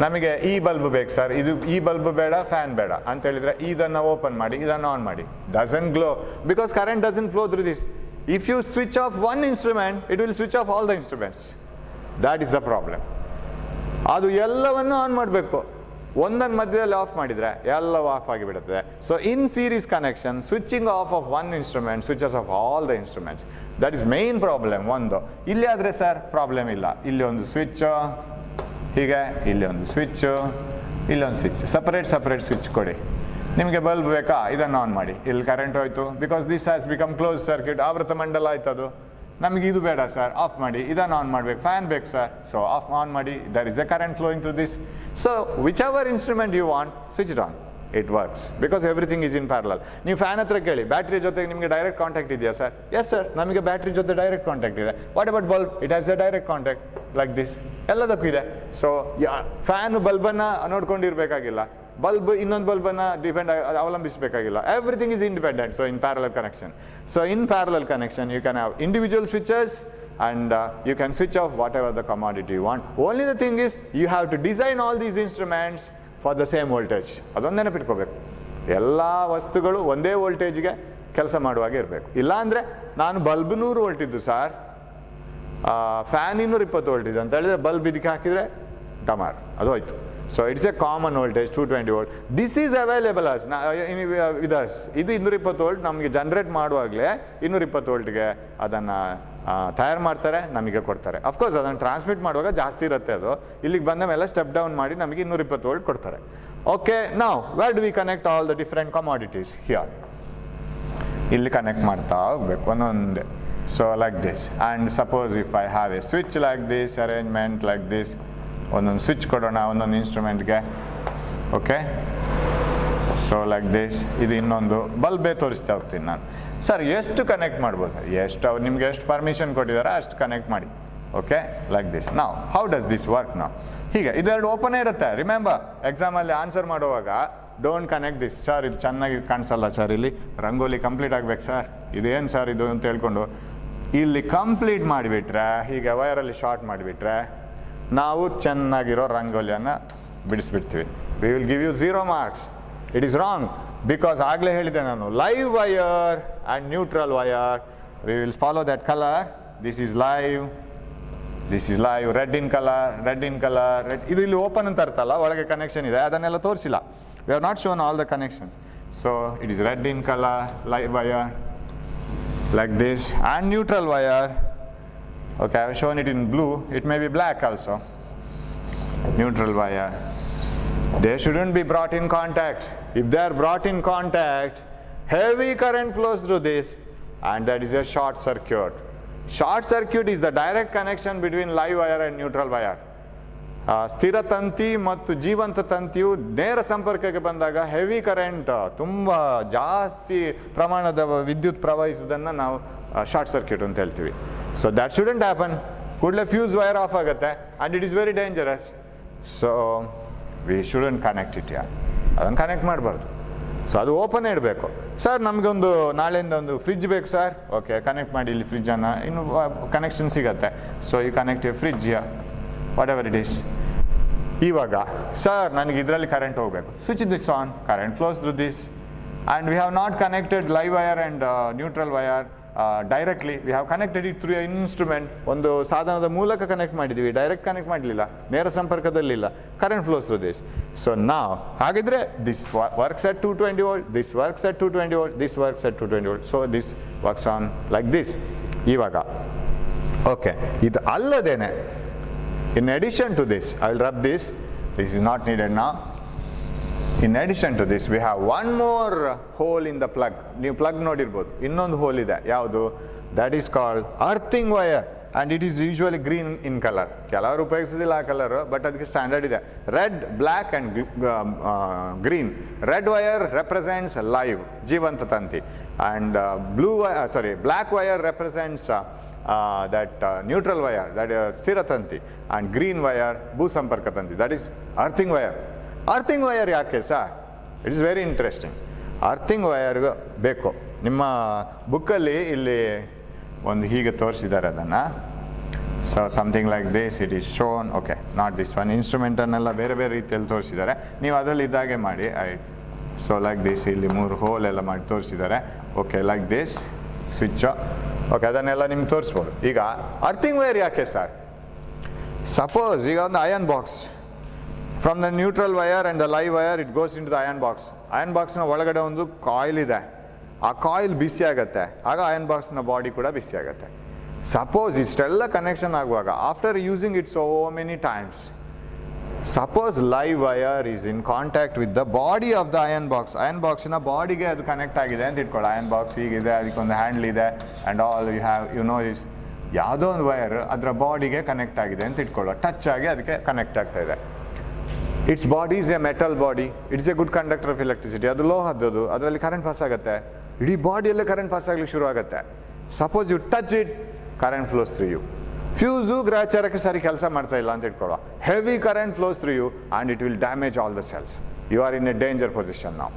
ನಮಗೆ ಈ ಬಲ್ಬ್ ಬೇಕು ಸರ್, ಈ ಬಲ್ಬ್ ಬೇಡ, ಫ್ಯಾನ್ ಬೇಡ ಅಂತ ಹೇಳಿದರೆ ಇದನ್ನು ಓಪನ್ ಮಾಡಿ, ಇದನ್ನು ಆನ್ ಮಾಡಿ. Doesn't glow because current doesn't flow through this. If you switch off one instrument, it will switch off all the instruments. That is the problem. ಅದು ಎಲ್ಲವನ್ನು ಆನ್ ಮಾಡಬೇಕು, ಒಂದನ್ನು ಮಧ್ಯದಲ್ಲಿ ಆಫ್ ಮಾಡಿದರೆ ಎಲ್ಲವೂ ಆಫ್ ಆಗಿಬಿಡುತ್ತದೆ. So in series connection, switching off one instrument switches off all the instruments. That is main problem. ಒಂದು ಇಲ್ಲಿ ಆದರೆ ಸರ್ ಪ್ರಾಬ್ಲಮ್ ಇಲ್ಲ, ಇಲ್ಲಿ ಒಂದು ಸ್ವಿಚ್, ಹೀಗೆ ಇಲ್ಲಿ ಒಂದು ಸ್ವಿಚ್ಚು, ಇಲ್ಲೊಂದು ಸ್ವಿಚ್, ಸಪರೇಟ್ ಸ್ವಿಚ್ ಕೊಡಿ. ನಿಮಗೆ ಬಲ್ಬ್ ಬೇಕಾ, ಇದನ್ನು ಆನ್ ಮಾಡಿ, ಇಲ್ಲಿ ಕರೆಂಟ್ ಹೋಯಿತು, because this has become close circuit, ಆವೃತ ಮಂಡಲ ಆಯ್ತು ಅದು. ನಮಗೆ ಇದು ಬೇಡ ಸರ್, ಆಫ್ ಮಾಡಿ, ಇದನ್ನು ಆನ್ ಮಾಡಬೇಕು. ಫ್ಯಾನ್ ಬೇಕು ಸರ್, ಸೊ ಆನ್ ಮಾಡಿ, there is a current flowing through this. So whichever instrument you want, switch it on, it works because everything is in parallel. ನೀವು ಫ್ಯಾನ್ ಹತ್ರ ಕೇಳಿ, battery ಜೊತೆಗೆ ನಿಮಗೆ ಡೈರೆಕ್ಟ್ ಕಾಂಟ್ಯಾಕ್ಟ್ ಇದೆಯಾ sir? Yes sir, ನಮಗೆ battery ಜೊತೆ direct contact ಇದೆ. What about bulb? It has a direct contact like this. ಎಲ್ಲದಕ್ಕೂ ಇದೆ. ಸೊ ಫ್ಯಾನ್ ಬಲ್ಬನ್ನು ನೋಡ್ಕೊಂಡಿರ್ಬೇಕಾಗಿಲ್ಲ, ಬಲ್ಬ್ ಇನ್ನೊಂದು ಬಲ್ಬನ್ನು ಅವಲಂಬಿಸಬೇಕಾಗಿಲ್ಲ. Everything is independent. So in parallel connection, so in parallel connection you can have individual switches and you can switch off whatever the commodity you want. Only the thing is you have to design all these instruments for the same voltage. ಅದೊಂದು ನೆನಪಿಟ್ಕೋಬೇಕು. ಎಲ್ಲ ವಸ್ತುಗಳು ಒಂದೇ ವೋಲ್ಟೇಜ್ಗೆ ಕೆಲಸ ಮಾಡುವಾಗ ಇರಬೇಕು. ಇಲ್ಲಾಂದರೆ ನಾನು ಬಲ್ಬ್ 100 ವೋಲ್ಟ್ ಇದ್ದು ಸರ್, ಫ್ಯಾನ್ 220 ವೋಲ್ಟ್ ಇದೆ ಅಂತ ಹೇಳಿದ್ರೆ ಬಲ್ಬ್ ಇದಕ್ಕೆ ಹಾಕಿದರೆ ಡಮಾರ್, ಅದು ಹೋಯ್ತು. So it's A common voltage 220 volt. This is available us with us. ಇದು 220 ವೋಲ್ಟ್ ನಮಗೆ ಜನ್ರೇಟ್ ಮಾಡುವಾಗಲೇ 220 ವೋಲ್ಟ್ಗೆ ಅದನ್ನು ತಯಾರು ಮಾಡ್ತಾರೆ, ನಮಗೆ ಕೊಡ್ತಾರೆ. ಅಫ್ಕೋರ್ಸ್ ಅದನ್ನು ಟ್ರಾನ್ಸ್ಮಿಟ್ ಮಾಡುವಾಗ ಜಾಸ್ತಿ ಇರುತ್ತೆ, ಅದು ಇಲ್ಲಿಗೆ ಬಂದ ಮೇಲೆ ಸ್ಟೆಪ್ ಡೌನ್ ಮಾಡಿ ನಮಗೆ 220 ವೋಲ್ಟ್ ಕೊಡ್ತಾರೆ. ಓಕೆ, ನಾವು where do we connect all the different commodities? Here ಇಲ್ಲಿ ಕನೆಕ್ಟ್ ಮಾಡ್ತಾ ಹೋಗ್ಬೇಕು ಒಂದೊಂದೇ. So like this, and suppose if I have a switch like this, arrangement like this, ಒಂದೊಂದು ಸ್ವಿಚ್ ಕೊಡೋಣ ಒಂದೊಂದು ಇನ್ಸ್ಟ್ರೂಮೆಂಟ್ಗೆ. Okay, so like this. ಇದು ಇನ್ನೊಂದು ಬಲ್ಬೇ ತೋರಿಸ್ತಾ ಹೋಗ್ತೀನಿ ನಾನು. ಸರ್ ಎಷ್ಟು ಕನೆಕ್ಟ್ ಮಾಡ್ಬೋದು? ಎಷ್ಟು ನಿಮಗೆ ಎಷ್ಟು ಪರ್ಮಿಷನ್ ಕೊಟ್ಟಿದ್ದಾರೆ ಅಷ್ಟು ಕನೆಕ್ಟ್ ಮಾಡಿ. Okay, like this. ನಾವು ಹೌ ಡಸ್ ದಿಸ್ ವರ್ಕ್? ನಾವು ಹೀಗೆ ಇದೆರಡು ಓಪನೇ ಇರುತ್ತೆ. ರಿಮೆಂಬರ್, ಎಕ್ಸಾಮಲ್ಲಿ ಆನ್ಸರ್ ಮಾಡುವಾಗ ಡೋಂಟ್ ಕನೆಕ್ಟ್ ದಿಸ್. ಸರ್ ಇದು ಚೆನ್ನಾಗಿ ಕಾಣಿಸಲ್ಲ ಸರ್, ಇಲ್ಲಿ ರಂಗೋಲಿ ಕಂಪ್ಲೀಟ್ ಆಗಬೇಕು ಸರ್, ಇದೇನು ಸರ್ ಇದು ಅಂತ ಹೇಳ್ಕೊಂಡು ಇಲ್ಲಿ ಕಂಪ್ಲೀಟ್ ಮಾಡಿಬಿಟ್ರೆ, ಹೀಗೆ ವೈರಲ್ಲಿ ಶಾರ್ಟ್ ಮಾಡಿಬಿಟ್ರೆ ನಾವು ಚೆನ್ನಾಗಿರೋ ರಂಗೋಲಿಯನ್ನು ಬಿಡಿಸ್ಬಿಡ್ತೀವಿ. We will give you 0 marks. It is wrong, because ಆಗಲೇ ಹೇಳಿದೆ ನಾನು, live wire and neutral wire, we will follow that colour. This is live, this is live, red in colour, red ಇದು ಇಲ್ಲಿ ಓಪನ್ ಅಂತ ಅರ್ಥ ಅಲ್ಲ, ಒಳಗೆ ಕನೆಕ್ಷನ್ ಇದೆ, ಅದನ್ನೆಲ್ಲ ತೋರಿಸಿಲ್ಲ. V have not shown all the connections. So it is red in colour, live wire like this, and neutral wire. Okay, I have shown it in blue, it may be black also. Neutral wire, they shouldn't be brought in contact. If they are brought in contact, heavy current flows through this, and that is a short circuit. Short circuit is the direct connection between live wire and neutral wire. ಸ್ಥಿರ ತಂತಿ ಮತ್ತು ಜೀವಂತ ತಂತಿಯು ನೇರ ಸಂಪರ್ಕಕ್ಕೆ ಬಂದಾಗ heavy current, ತುಂಬ ಜಾಸ್ತಿ ಪ್ರಮಾಣದ ವಿದ್ಯುತ್ ಪ್ರವಹಿಸುವುದನ್ನು ನಾವು ಶಾರ್ಟ್ ಸರ್ಕ್ಯೂಟ್ ಅಂತ ಹೇಳ್ತೀವಿ. So that shouldn't happen. ಕೂಡಲೇ ಫ್ಯೂಸ್ ವೈರ್ ಆಫ್ ಆಗುತ್ತೆ, and it is very dangerous. So we shouldn't connect it. ಅದನ್ನು ಕನೆಕ್ಟ್ ಮಾಡಬಾರ್ದು. ಸೊ ಅದು ಓಪನ್ ಇಡಬೇಕು. ಸರ್ ನಮಗೊಂದು ನಾಳೆಯಿಂದ ಒಂದು ಫ್ರಿಜ್ ಬೇಕು ಸರ್, ಓಕೆ ಕನೆಕ್ಟ್ ಮಾಡಿ ಇಲ್ಲಿ ಫ್ರಿಜ್ಜನ್ನು, ಇನ್ನು ಕನೆಕ್ಷನ್ ಸಿಗುತ್ತೆ. So you connect a fridge, whatever it is. ಇವಾಗ ಸರ್ ನನಗೆ ಇದರಲ್ಲಿ ಕರೆಂಟ್ ಹೋಗಬೇಕು, switch this on, current flows through this, and we have not connected live wire and neutral wire directly. We have connected it through an instrument, ಒಂದು ಸಾಧನದ ಮೂಲಕ connect ಮಾಡಿದ್ದೀವಿ, direct connect ಮಾಡಲಿಲ್ಲ, ನೇರ ಸಂಪರ್ಕದಲ್ಲಿಲ್ಲ, current flows through this. So ನಾವು ಹಾಗಿದ್ರೆ this works at 220 volt, this works at 220 volt, this works at 220 volt. So this works on like this. ಇವಾಗ ಓಕೆ, ಇದು ಅಲ್ಲದೇನೆ, in addition to this, I will rub this, this is not needed now. In addition to this, we have one more hole in the plug. ನೀವು plug ನೋಡಿರ್ಬೋದು, ಇನ್ನೊಂದು hole ಇದೆ. ಯಾವುದು? that is called earthing wire, and it is usually green in color. ಕೆಲವರು ಉಪಯೋಗಿಸೋದಿಲ್ಲ ಆ colour, but ಅದಕ್ಕೆ standard ಇದೆ. Red, black and green. Red wire represents live, ಜೀವಂತ ತಂತಿ, and black wire represents neutral wire, that is ಸ್ಥಿರ ತಂತಿ, and green wire ಭೂಸಂಪರ್ಕ ತಂತಿ, that is earthing wire. earthing wire ಯಾಕೆ sir? It is very interesting. earthing wire ಬೇಕು. ನಿಮ್ಮ ಬುಕ್ಕಲ್ಲಿ ಇಲ್ಲಿ ಒಂದು ಹೀಗೆ ತೋರಿಸಿದ್ದಾರೆ ಅದನ್ನು. So something like this it is shown. Okay, not this one. ಇನ್ಸ್ಟ್ರೂಮೆಂಟನ್ನೆಲ್ಲ ಬೇರೆ ಬೇರೆ ರೀತಿಯಲ್ಲಿ ತೋರಿಸಿದ್ದಾರೆ, ನೀವು ಅದರಲ್ಲಿ ಇದ್ದಾಗೆ ಮಾಡಿ. ಸೊ ಲೈಕ್ ದಿಸ್, ಇಲ್ಲಿ 3 ಹೋಲ್ ಎಲ್ಲ ಮಾಡಿ ತೋರಿಸಿದ್ದಾರೆ. Okay, like this switch. Okay, ಅದನ್ನೆಲ್ಲ ನಿಮ್ಗೆ ತೋರಿಸ್ಬೋದು. ಈಗ ಅರ್ಥಿಂಗ್ ವೈರ್ ಯಾಕೆ ಸರ್? ಸಪೋಸ್ ಈಗ ಒಂದು iron box, from the neutral wire and the live wire it goes into the iron box. Iron ಬಾಕ್ಸ್ನ ಒಳಗಡೆ ಒಂದು ಕಾಯಿಲ್ ಇದೆ, ಆ ಕಾಯಿಲ್ ಬಿಸಿ ಆಗುತ್ತೆ, ಆಗ ಅಯನ್ ಬಾಕ್ಸ್ನ ಬಾಡಿ ಕೂಡ ಬಿಸಿ ಆಗುತ್ತೆ. ಸಪೋಸ್ ಇಷ್ಟೆಲ್ಲ ಕನೆಕ್ಷನ್ ಆಗುವಾಗ, after using it so many times, suppose live wire is in contact with the body of the iron box, iron ಬಾಕ್ಸಿನ ಬಾಡಿಗೆ ಅದು ಕನೆಕ್ಟ್ ಆಗಿದೆ ಅಂತ ಇಟ್ಕೊಳ್ಳಿ. ಅಯನ್ ಬಾಕ್ಸ್ ಹೀಗಿದೆ, ಅದಕ್ಕೊಂದು ಹ್ಯಾಂಡ್ಲ್ ಇದೆ, and all you know is ಯಾವುದೋ ಒಂದು ವಯರ್ ಅದರ ಬಾಡಿಗೆ ಕನೆಕ್ಟ್ ಆಗಿದೆ ಅಂತ ಇಟ್ಕೊಳ್ಳೋ, ಟಚ್ ಆಗಿ ಅದಕ್ಕೆ ಕನೆಕ್ಟ್ ಆಗ್ತಾ ಇದೆ. It's body is A metal body, it's A good conductor of electricity. ಅದು ಲೋಹದ್ದು, ಅದರಲ್ಲಿ ಕರೆಂಟ್ ಪಾಸ್ ಆಗುತ್ತೆ, ಇಡೀ ಬಾಡಿಯಲ್ಲೇ ಕರೆಂಟ್ ಪಾಸ್ ಆಗಲಿಕ್ಕೆ ಶುರು ಆಗುತ್ತೆ. Suppose you touch it, current flows through you. Fuse ಗ್ರಾಚಾರಕ್ಕೆ ಸರಿ ಕೆಲಸ ಮಾಡ್ತಾ ಇಲ್ಲ ಅಂತ ಇಟ್ಕೊಳ್ಳೋ, heavy current flows through you and it will damage all the cells. You are in a danger position now.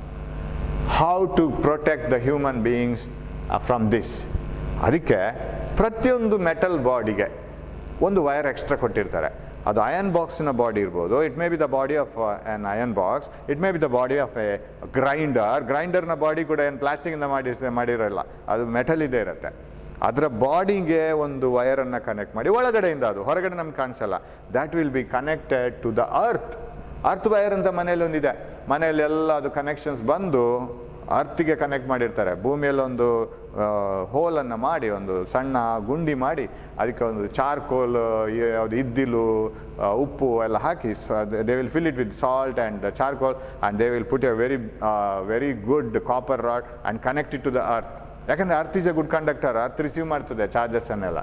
How to protect the human beings from this? ಅದಕ್ಕೆ ಪ್ರತಿಯೊಂದು metal ಬಾಡಿಗೆ ಒಂದು ವೈರ್ ಎಕ್ಸ್ಟ್ರಾ ಕೊಟ್ಟಿರ್ತಾರೆ. ಅದು ಅಯನ್ ಬಾಕ್ಸಿನ body ಇರ್ಬೋದು, it may be the body of an iron box, it may be the body of a ಗ್ರೈಂಡರ್ನ body ಕೂಡ ಏನು ಪ್ಲಾಸ್ಟಿಕ್ಕಿಂದ ಮಾಡಿರೋಲ್ಲ, ಅದು ಮೆಟಲ್ ಇದೇ ಇರುತ್ತೆ. ಅದರ ಬಾಡಿಗೆ ಒಂದು ವೈರನ್ನು ಕನೆಕ್ಟ್ ಮಾಡಿ, ಒಳಗಡೆಯಿಂದ, ಅದು ಹೊರಗಡೆ ನಮ್ಗೆ ಕಾಣಿಸಲ್ಲ, that will be connected to the earth wire ಅಂತ ಮನೇಲಿ ಒಂದಿದೆ. ಮನೆಯಲ್ಲಿ ಎಲ್ಲ ಅದು ಕನೆಕ್ಷನ್ಸ್ ಬಂದು ಅರ್ತಿಗೆ ಕನೆಕ್ಟ್ ಮಾಡಿರ್ತಾರೆ. ಭೂಮಿಯಲ್ಲಿ ಒಂದು ಹೋಲನ್ನು ಮಾಡಿ, ಒಂದು ಸಣ್ಣ ಗುಂಡಿ ಮಾಡಿ, ಅದಕ್ಕೆ ಒಂದು ಚಾರ್ಕೋಲ್, ಯಾವುದು ಇದ್ದಿಲು, ಉಪ್ಪು ಎಲ್ಲ ಹಾಕಿ, they will fill it with salt and charcoal, and they will put a very good copper rod and connect it to the earth. ಯಾಕಂದರೆ earth is a good conductor, earth receive ಮಾಡ್ತದೆ ಚಾರ್ಜಸ್ಸನ್ನೆಲ್ಲ.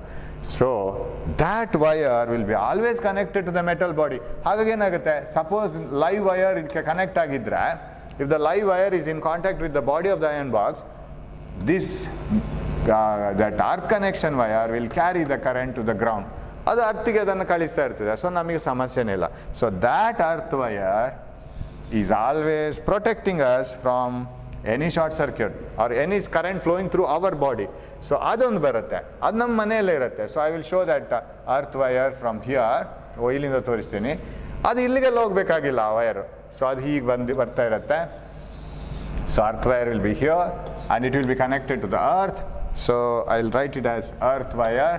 So that wire will be always connected to the metal body. ಹಾಗಾಗಿ ಏನಾಗುತ್ತೆ, suppose live wire ಇದಕ್ಕೆ ಕನೆಕ್ಟ್ ಆಗಿದ್ದರೆ, if the live wire is in contact with the body of the iron box, that earth connection wire will carry the current to the ground. ಅದು ಅರ್ಥಿಗೆ ಅದನ್ನು ಕಳಿಸ್ತಾ ಇರ್ತದೆ. So ನಮಗೆ ಸಮಸ್ಯೆನೇ ಇಲ್ಲ. So that earth wire is always protecting us from any short circuit R any current flowing through our body. So ಅದೊಂದು ಬರುತ್ತೆ, ಅದು ನಮ್ಮ ಮನೆಯಲ್ಲೇ ಇರುತ್ತೆ. So I will show that earth wire from here. ಇಲ್ಲಿಂದ ತೋರಿಸ್ತೀನಿ. ಅದು ಇಲ್ಲಿಗೆಲ್ಲ ಹೋಗಬೇಕಾಗಿಲ್ಲ ಆ ವೈರು. ಸೊ ಅದು ಹೀಗೆ ಬರ್ತಾ ಇರುತ್ತೆ. So earth wire will be here and it will be connected to the earth. So I'll write it as earth wire.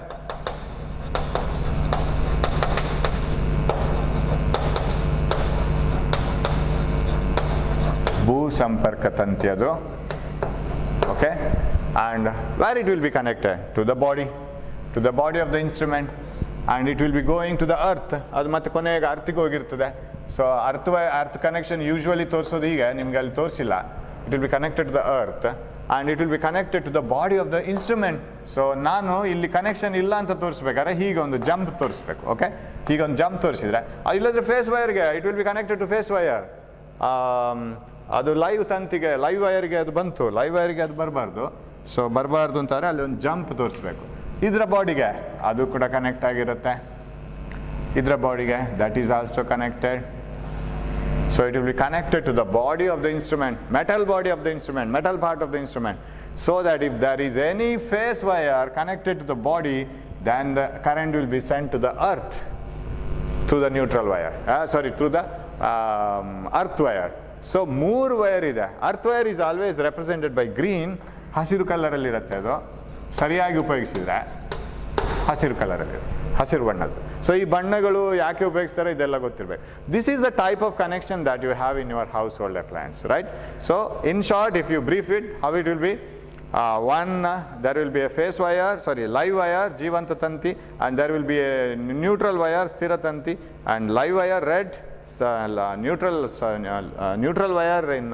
ಭೂ ಸಂಪರ್ಕ ತಂತಿ ಅದು. Okay, and where it will be connected? To the body of the instrument, and it will be going to the earth. ಅದು ಮತ್ತೆ ಕೊನೆಗೆ ಅರ್ಥಿಗೆ ಹೋಗಿರ್ತದೆ. So earth connection usually ತೋರಿಸೋದು ಹೀಗೆ, ನಿಮ್ಗೆ ಅಲ್ಲಿ ತೋರಿಸಿಲ್ಲ. It will be connected to the earth and it will be connected to the body of the instrument. So ನಾನು ಇಲ್ಲಿ ಕನೆಕ್ಷನ್ ಇಲ್ಲ ಅಂತ ತೋರಿಸ್ಬೇಕಾದ್ರೆ ಹೀಗೆ ಒಂದು ಜಂಪ್ ತೋರಿಸ್ಬೇಕು. ಓಕೆ, ಹೀಗೆ ಒಂದು ಜಂಪ್ ತೋರಿಸಿದ್ರೆ, ಇಲ್ಲದ್ರೆ ಫೇಸ್ ವೈರ್ಗೆ it will be connected to phase wire. ಅದು ಲೈವ್ ತಂತಿಗೆ, ಲೈವ್ ವೈರ್ಗೆ ಅದು ಬಂತು, ಲೈವ್ ವೈರ್ಗೆ ಅದು ಬರಬಾರ್ದು. ಸೊ ಬರಬಾರ್ದು ಅಂತಾರೆ, ಅಲ್ಲಿ ಒಂದು ಜಂಪ್ ತೋರಿಸ್ಬೇಕು. ಇದರ ಬಾಡಿಗೆ ಅದು ಕೂಡ ಕನೆಕ್ಟ್ ಆಗಿರುತ್ತೆ. ಇದರ ಬಾಡಿಗೆ that is also connected. So it will be connected to the body of the instrument, metal body of the instrument, metal part of the instrument, so that if there is any phase wire connected to the body, then the current will be sent to the earth through the neutral wire. Through the earth wire. So more wire ide. Earth wire is always represented by green. ಹಸಿರು ಕಲರಲ್ಲಿ ಇರುತ್ತೆ. ಅದು ಸರಿಯಾಗಿ ಉಪಯೋಗಿಸಿದ್ರೆ ಹಸಿರು ಕಲರಲ್ಲಿ, ಹಸಿರು ಬಣ್ಣದ್ದು. So ಈ ಬಣ್ಣಗಳು ಯಾಕೆ ಉಪಯೋಗಿಸ್ತಾರೆ ಇದೆಲ್ಲ ಗೊತ್ತಿರಬೇಕು. This is the type of connection that you have in your household appliance, right? So in short, if you brief it, how it will be, there will be a phase wire, live wire, ಜೀವಂತ ತಂತಿ, and there will be a neutral wire, ಸ್ಥಿರ ತಂತಿ, and live wire red, neutral wire in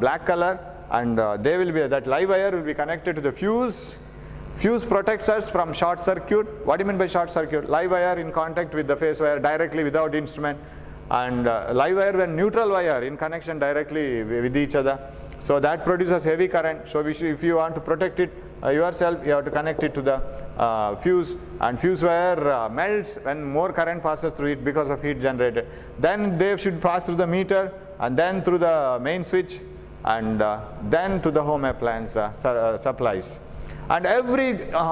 black color, and they will be, that live wire will be connected to the fuse. Fuse protects us from short circuit. What do you mean by short circuit? Live wire in contact with the phase wire directly without instrument, and live wire when neutral wire in connection directly with each other. So that produces heavy current. So if you want to protect it yourself, you have to connect it to the fuse, and fuse wire melts when more current passes through it because of heat generated. Then they should pass through the meter, and then through the main switch, and then to the home appliance supplies. And every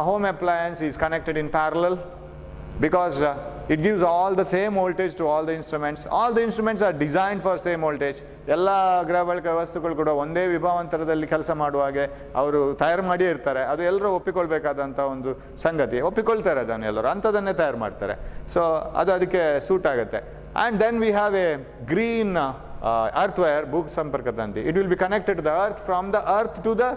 home appliance is connected in parallel because it gives all the same voltage to all the instruments. All the instruments are designed for same voltage. ಎಲ್ಲ ಗೃಹಬಳಕೆ ವಸ್ತುಗಳು ಕೂಡ ಒಂದೇ ವಿಭವಾಂತರದಲ್ಲಿ ಕೆಲಸ ಮಾಡುವಾಗೆ ಅವರು ತಯಾರು ಮಾಡಿ ಇರ್ತಾರೆ. ಅದು ಎಲ್ಲರೂ ಒಪ್ಪಿಕೊಳ್ಬೇಕಾದಂಥ ಒಂದು ಸಂಗತಿ. ಒಪ್ಪಿಕೊಳ್ತಾರೆ ಅದನ್ನು ಎಲ್ಲರೂ, ಅಂಥದನ್ನೇ ತಯಾರು ಮಾಡ್ತಾರೆ. ಸೊ ಅದು ಅದಕ್ಕೆ ಸೂಟ್ ಆಗುತ್ತೆ. And then we have a green earth wire, ಭೂ ಸಂಪರ್ಕ ತಂತಿ. It will be connected to the earth, from the earth to the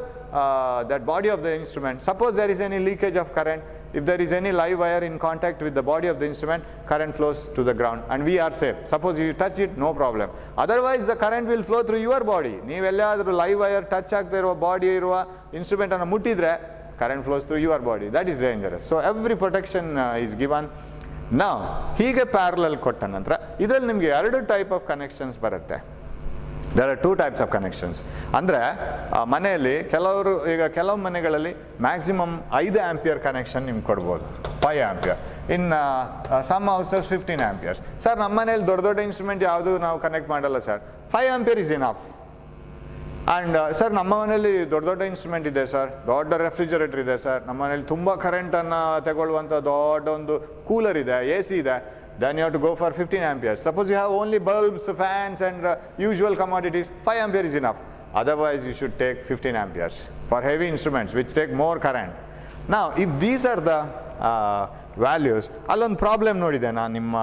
that body of the instrument. Suppose there is any leakage of current, if there is any live wire in contact with the body of the instrument, current flows to the ground and we are safe. Suppose you touch it, no problem. Otherwise the current will flow through your body. ನೀವೆಲ್ಲಾದರೂ live wire touch ಆಗ್ತಾ ಇರುವ body ಇರುವ instrument ಅನ್ನು ಮುಟ್ಟಿದ್ರೆ current flows through your body. That is dangerous. So every protection is given. Now ಹೀಗೆ parallel ಕೊಟ್ಟ ನಂತರ ಇದರಲ್ಲಿ ನಿಮಗೆ ಎರಡು ಟೈಪ್ ಆಫ್ ಕನೆಕ್ಷನ್ಸ್ ಬರುತ್ತೆ. There are two types of connections. ಅಂದರೆ ಮನೆಯಲ್ಲಿ ಕೆಲವು ಮನೆಗಳಲ್ಲಿ ಮ್ಯಾಕ್ಸಿಮಮ್ 5 ಆಂಪಿಯರ್ ಕನೆಕ್ಷನ್ ನಿಮ್ಗೆ ಕೊಡ್ಬೋದು, 5 ampere. In some houses 15 amperes. Sir ನಮ್ಮ ಮನೇಲಿ ದೊಡ್ಡ ಇನ್ಸ್ಟ್ರೂಮೆಂಟ್ ಯಾವುದು ನಾವು ಕನೆಕ್ಟ್ ಮಾಡಲ್ಲ sir, 5 ampere is enough. And sir ನಮ್ಮ ಮನೇಲಿ ದೊಡ್ಡ ಇನ್ಸ್ಟ್ರೂಮೆಂಟ್ ಇದೆ ಸರ್, ದೊಡ್ಡ ರೆಫ್ರಿಜರೇಟರ್ ಇದೆ ಸರ್, ನಮ್ಮ ಮನೇಲಿ ತುಂಬ ಕರೆಂಟನ್ನು ತಗೊಳ್ಳುವಂಥ ದೊಡ್ಡ ಒಂದು ಕೂಲರ್ ಇದೆ, AC ಇದೆ, then you have to go for 15 amperes. Suppose you have only bulbs, fans and usual commodities, 5 ampere is enough. Otherwise you should take 15 amperes for heavy instruments which take more current. Now if these are the values, allondu problem nodide ನಾನು ನಿಮ್ಮ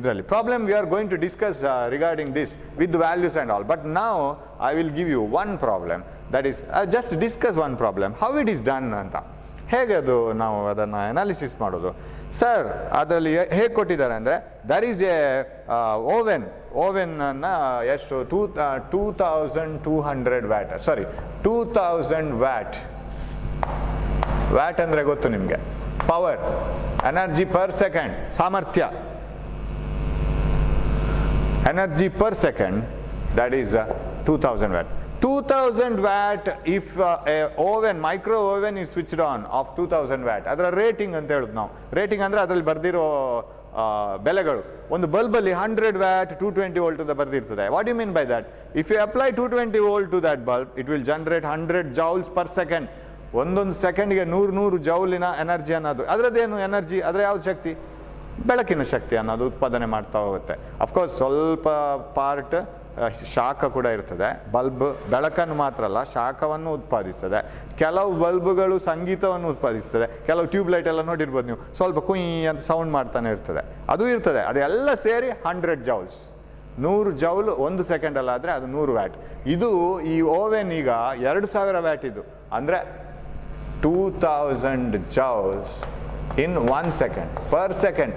ಇದರಲ್ಲಿ problem we are going to discuss regarding this with the values and all, but now I will give you one problem, that is just discuss one problem, how it is done ಅಂತ. ಹೇಗೆ ಅದು ನಾವು ಅದನ್ನು analysis ಮಾಡೋದು? Sir ಅದರಲ್ಲಿ ಹೇಗೆ ಕೊಟ್ಟಿದ್ದಾರೆ ಅಂದರೆ, ದರ್ ಈಸ್ ಎ ಓವೆನ್ನ ಎಷ್ಟು 2200 ವ್ಯಾಟ್, 2000 ವ್ಯಾಟ್ ಅಂದರೆ ಗೊತ್ತು ನಿಮಗೆ, ಪವರ್, ಎನರ್ಜಿ ಪರ್ ಸೆಕೆಂಡ್, ಸಾಮರ್ಥ್ಯ, energy per second, that is 2000 watt. 2000 watt if a oven, micro oven is switched on of 2000 watt, ಅದರ ರೇಟಿಂಗ್ ಅಂತ ಹೇಳುದು ನಾವು. ರೇಟಿಂಗ್ ಅಂದರೆ ಅದರಲ್ಲಿ ಬರ್ದಿರೋ ಬೆಲೆಗಳು. ಒಂದು ಬಲ್ಬಲ್ಲಿ 100 ವ್ಯಾಟ್ 220 ವೋಲ್ಟ್ ಅಂತ ಬರೆದಿರ್ತದೆ. What you mean by that? If you apply 220 volt to that bulb, it will generate 100 joules per second. ಒಂದೊಂದು ಸೆಕೆಂಡ್ಗೆ 100 ಜೌಲಿನ ಎನರ್ಜಿ ಅನ್ನೋದು. ಅದರದ್ದೇನು ಎನರ್ಜಿ? ಅದರ ಯಾವ್ದು ಶಕ್ತಿ? ಬೆಳಕಿನ ಶಕ್ತಿ ಅನ್ನೋದು ಉತ್ಪಾದನೆ ಮಾಡ್ತಾ ಹೋಗುತ್ತೆ. ಅಫ್ಕೋರ್ಸ್ ಸ್ವಲ್ಪ ಪಾರ್ಟ್ ಶಾಖ ಕೂಡ ಇರ್ತದೆ. ಬಲ್ಬ್ ಬೆಳಕನ್ನು ಮಾತ್ರ ಅಲ್ಲ, ಶಾಖವನ್ನು ಉತ್ಪಾದಿಸ್ತದೆ. ಕೆಲವು ಬಲ್ಬ್ಗಳು ಸಂಗೀತವನ್ನು ಉತ್ಪಾದಿಸ್ತದೆ. ಕೆಲವು ಟ್ಯೂಬ್ಲೈಟ್ ಎಲ್ಲ ನೋಡಿರ್ಬೋದು ನೀವು, ಸ್ವಲ್ಪ ಕುಯ್ ಅಂತ ಸೌಂಡ್ ಮಾಡ್ತಾನೆ ಇರ್ತದೆ, ಅದು ಇರ್ತದೆ. ಅದೆಲ್ಲ ಸೇರಿ 100 ಜೌಲ್ಸ್. 100 ಜೌಲ್ 1 ಸೆಕೆಂಡಲ್ಲಾದರೆ ಅದು 100 ವ್ಯಾಟ್. ಇದು ಈ ಓವೆನ್ ಈಗ 2000 ವ್ಯಾಟ್ ಇದು, ಅಂದರೆ 2000 ಜೌಲ್ಸ್ ಇನ್ 1 ಸೆಕೆಂಡ್ ಪರ್ ಸೆಕೆಂಡ್.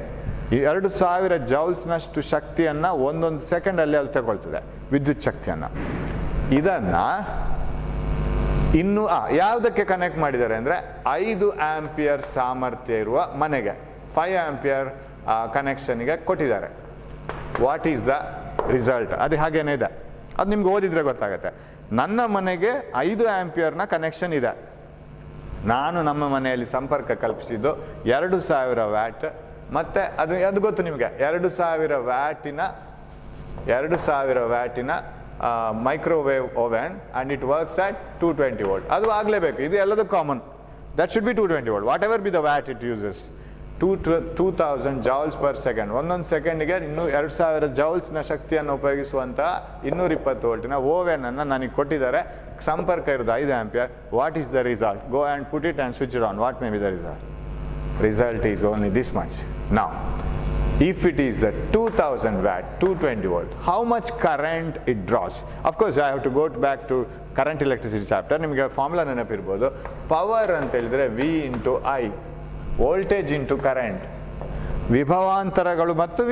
ಈ 2000 ಜೌಲ್ಸ್ನಷ್ಟು ಶಕ್ತಿಯನ್ನು ಒಂದೊಂದು ಸೆಕೆಂಡಲ್ಲಿ ಅದು ತಗೊಳ್ತದೆ, ವಿದ್ಯುತ್ ಶಕ್ತಿಯನ್ನು. ಇದನ್ನು ಇನ್ನು ಯಾವುದಕ್ಕೆ ಕನೆಕ್ಟ್ ಮಾಡಿದ್ದಾರೆ ಅಂದರೆ 5 ಆಂಪಿಯರ್ ಸಾಮರ್ಥ್ಯ ಇರುವ ಮನೆಗೆ 5 ಆಂಪಿಯರ್ ಕನೆಕ್ಷನ್ಗೆ ಕೊಟ್ಟಿದ್ದಾರೆ. What is the result? ಅದು ಹಾಗೇನೇ ಇದೆ, ಅದು ನಿಮ್ಗೆ ಓದಿದ್ರೆ ಗೊತ್ತಾಗುತ್ತೆ. ನನ್ನ ಮನೆಗೆ 5 ಆಂಪಿಯರ್ನ ಕನೆಕ್ಷನ್ ಇದೆ. ನಾನು ನಮ್ಮ ಮನೆಯಲ್ಲಿ ಸಂಪರ್ಕ ಕಲ್ಪಿಸಿದ್ದು 2000 ವ್ಯಾಟ್. ಮತ್ತು ಅದು ಗೊತ್ತು ನಿಮಗೆ, 2000 ವ್ಯಾಟಿನ microwave oven and it works at 220 volt. ಅದು ಆಗಲೇಬೇಕು, ಇದು ಎಲ್ಲದೂ common. That should be 220 volt, whatever be the watt it uses. 2000 joules per second. ಒಂದೊಂದು ಸೆಕೆಂಡಿಗೆ 2000 ಜೌಲ್ಸ್ನ ಶಕ್ತಿಯನ್ನು ಉಪಯೋಗಿಸುವಂಥ 220 ವೋಲ್ಟಿನ ಓವೆನನ್ನು ನನಗೆ ಕೊಟ್ಟಿದ್ದಾರೆ. ಸಂಪರ್ಕ ಇರೋದು 5 ampere. What is the result? Go and put it and switch it on. What May be the result? Result is only this much. Now, if it is a 2000 watt, 220 volt, how much current it draws? Of course, I have to go back to current electricity chapter. ನಿಮಗೆ formula ನೆನಪಿರ್ಬೋದು. Power ಅಂತ ಹೇಳಿದ್ರೆ V into I, voltage into current. ವಿಭವಾಂತರಗಳು ಮತ್ತು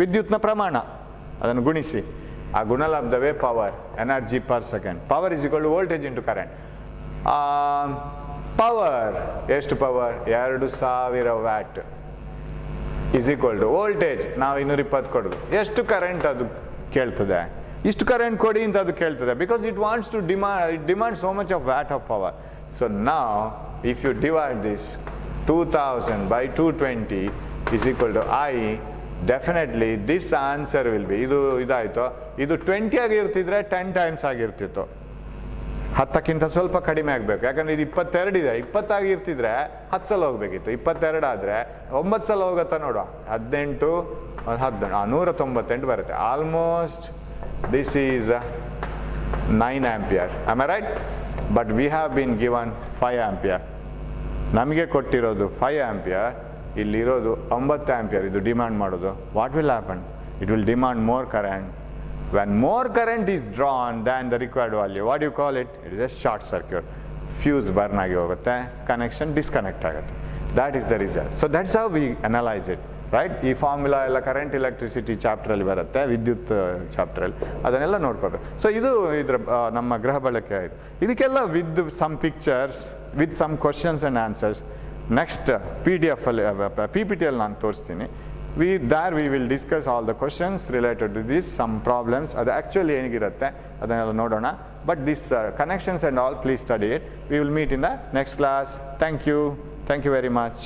ವಿದ್ಯುತ್ನ ಪ್ರಮಾಣ ಅದನ್ನು ಗುಣಿಸಿ ಆ ಗುಣಲಬ್ಧವೇ power, energy per second. Power is equal to voltage into current. Power ಎಷ್ಟು? Power 2000 watt is equal to voltage ನಾವು 220 ಕೊಡೋದು. ಎಷ್ಟು ಕರೆಂಟ್ ಅದು ಕೇಳ್ತದೆ? ಇಷ್ಟು ಕರೆಂಟ್ ಕೊಡಿ ಅಂತ ಅದು ಕೇಳ್ತದೆ. Because it wants to demand so much of watt of power. So ನಾವ್ if you divide this 2000 by 220 is equal to I, definitely this answer will be, ಇದಾಯಿತು. ಇದು 20 ಆಗಿರ್ತಿದ್ರೆ 10 ಟೈಮ್ಸ್ ಆಗಿರ್ತಿತ್ತು. 10ಕ್ಕಿಂತ ಸ್ವಲ್ಪ ಕಡಿಮೆ ಆಗಬೇಕು. ಯಾಕಂದರೆ ಇದು 22 ಇದೆ. 20 ಆಗಿರ್ತಿದ್ರೆ 10 ಸಲ ಹೋಗ್ಬೇಕಿತ್ತು. 22 ಆದರೆ 9 ಸಲ ಹೋಗುತ್ತಾ ನೋಡುವ. 18 198 ಬರುತ್ತೆ. Almost this is 9 ampere. Am I right? But we have been given 5 ampere. ನಮಗೆ ಕೊಟ್ಟಿರೋದು 5 ಆಂಪಿಯರ್, ಇಲ್ಲಿರೋದು 9 ಆಂಪಿಯರ್. ಇದು ಡಿಮ್ಯಾಂಡ್ ಮಾಡೋದು. What will happen? It will demand more current. When more current is drawn than the required value, what do you call it? It is a short circuit. Fuse burn agi hogutte, connection disconnect agutte. That is the result. So that's how we analyze it, right? Ee formula ella current electricity chapter alli barutte, vidyut chapter alli adanella nodkobe. So idu idra namma graha balake aitu. Idikella with some pictures, with some questions and answers. Next PDF alli PPT alli ನಾನು ತೋರಿಸ್ತೀನಿ. We will discuss all the questions related to this, some problems. ಅದು actually ಏನಿಗಿರುತ್ತೆ ಅದನ್ನೆಲ್ಲ ನೋಡೋಣ. But this connections and all, please study it. We will meet in the next class. Thank you very much.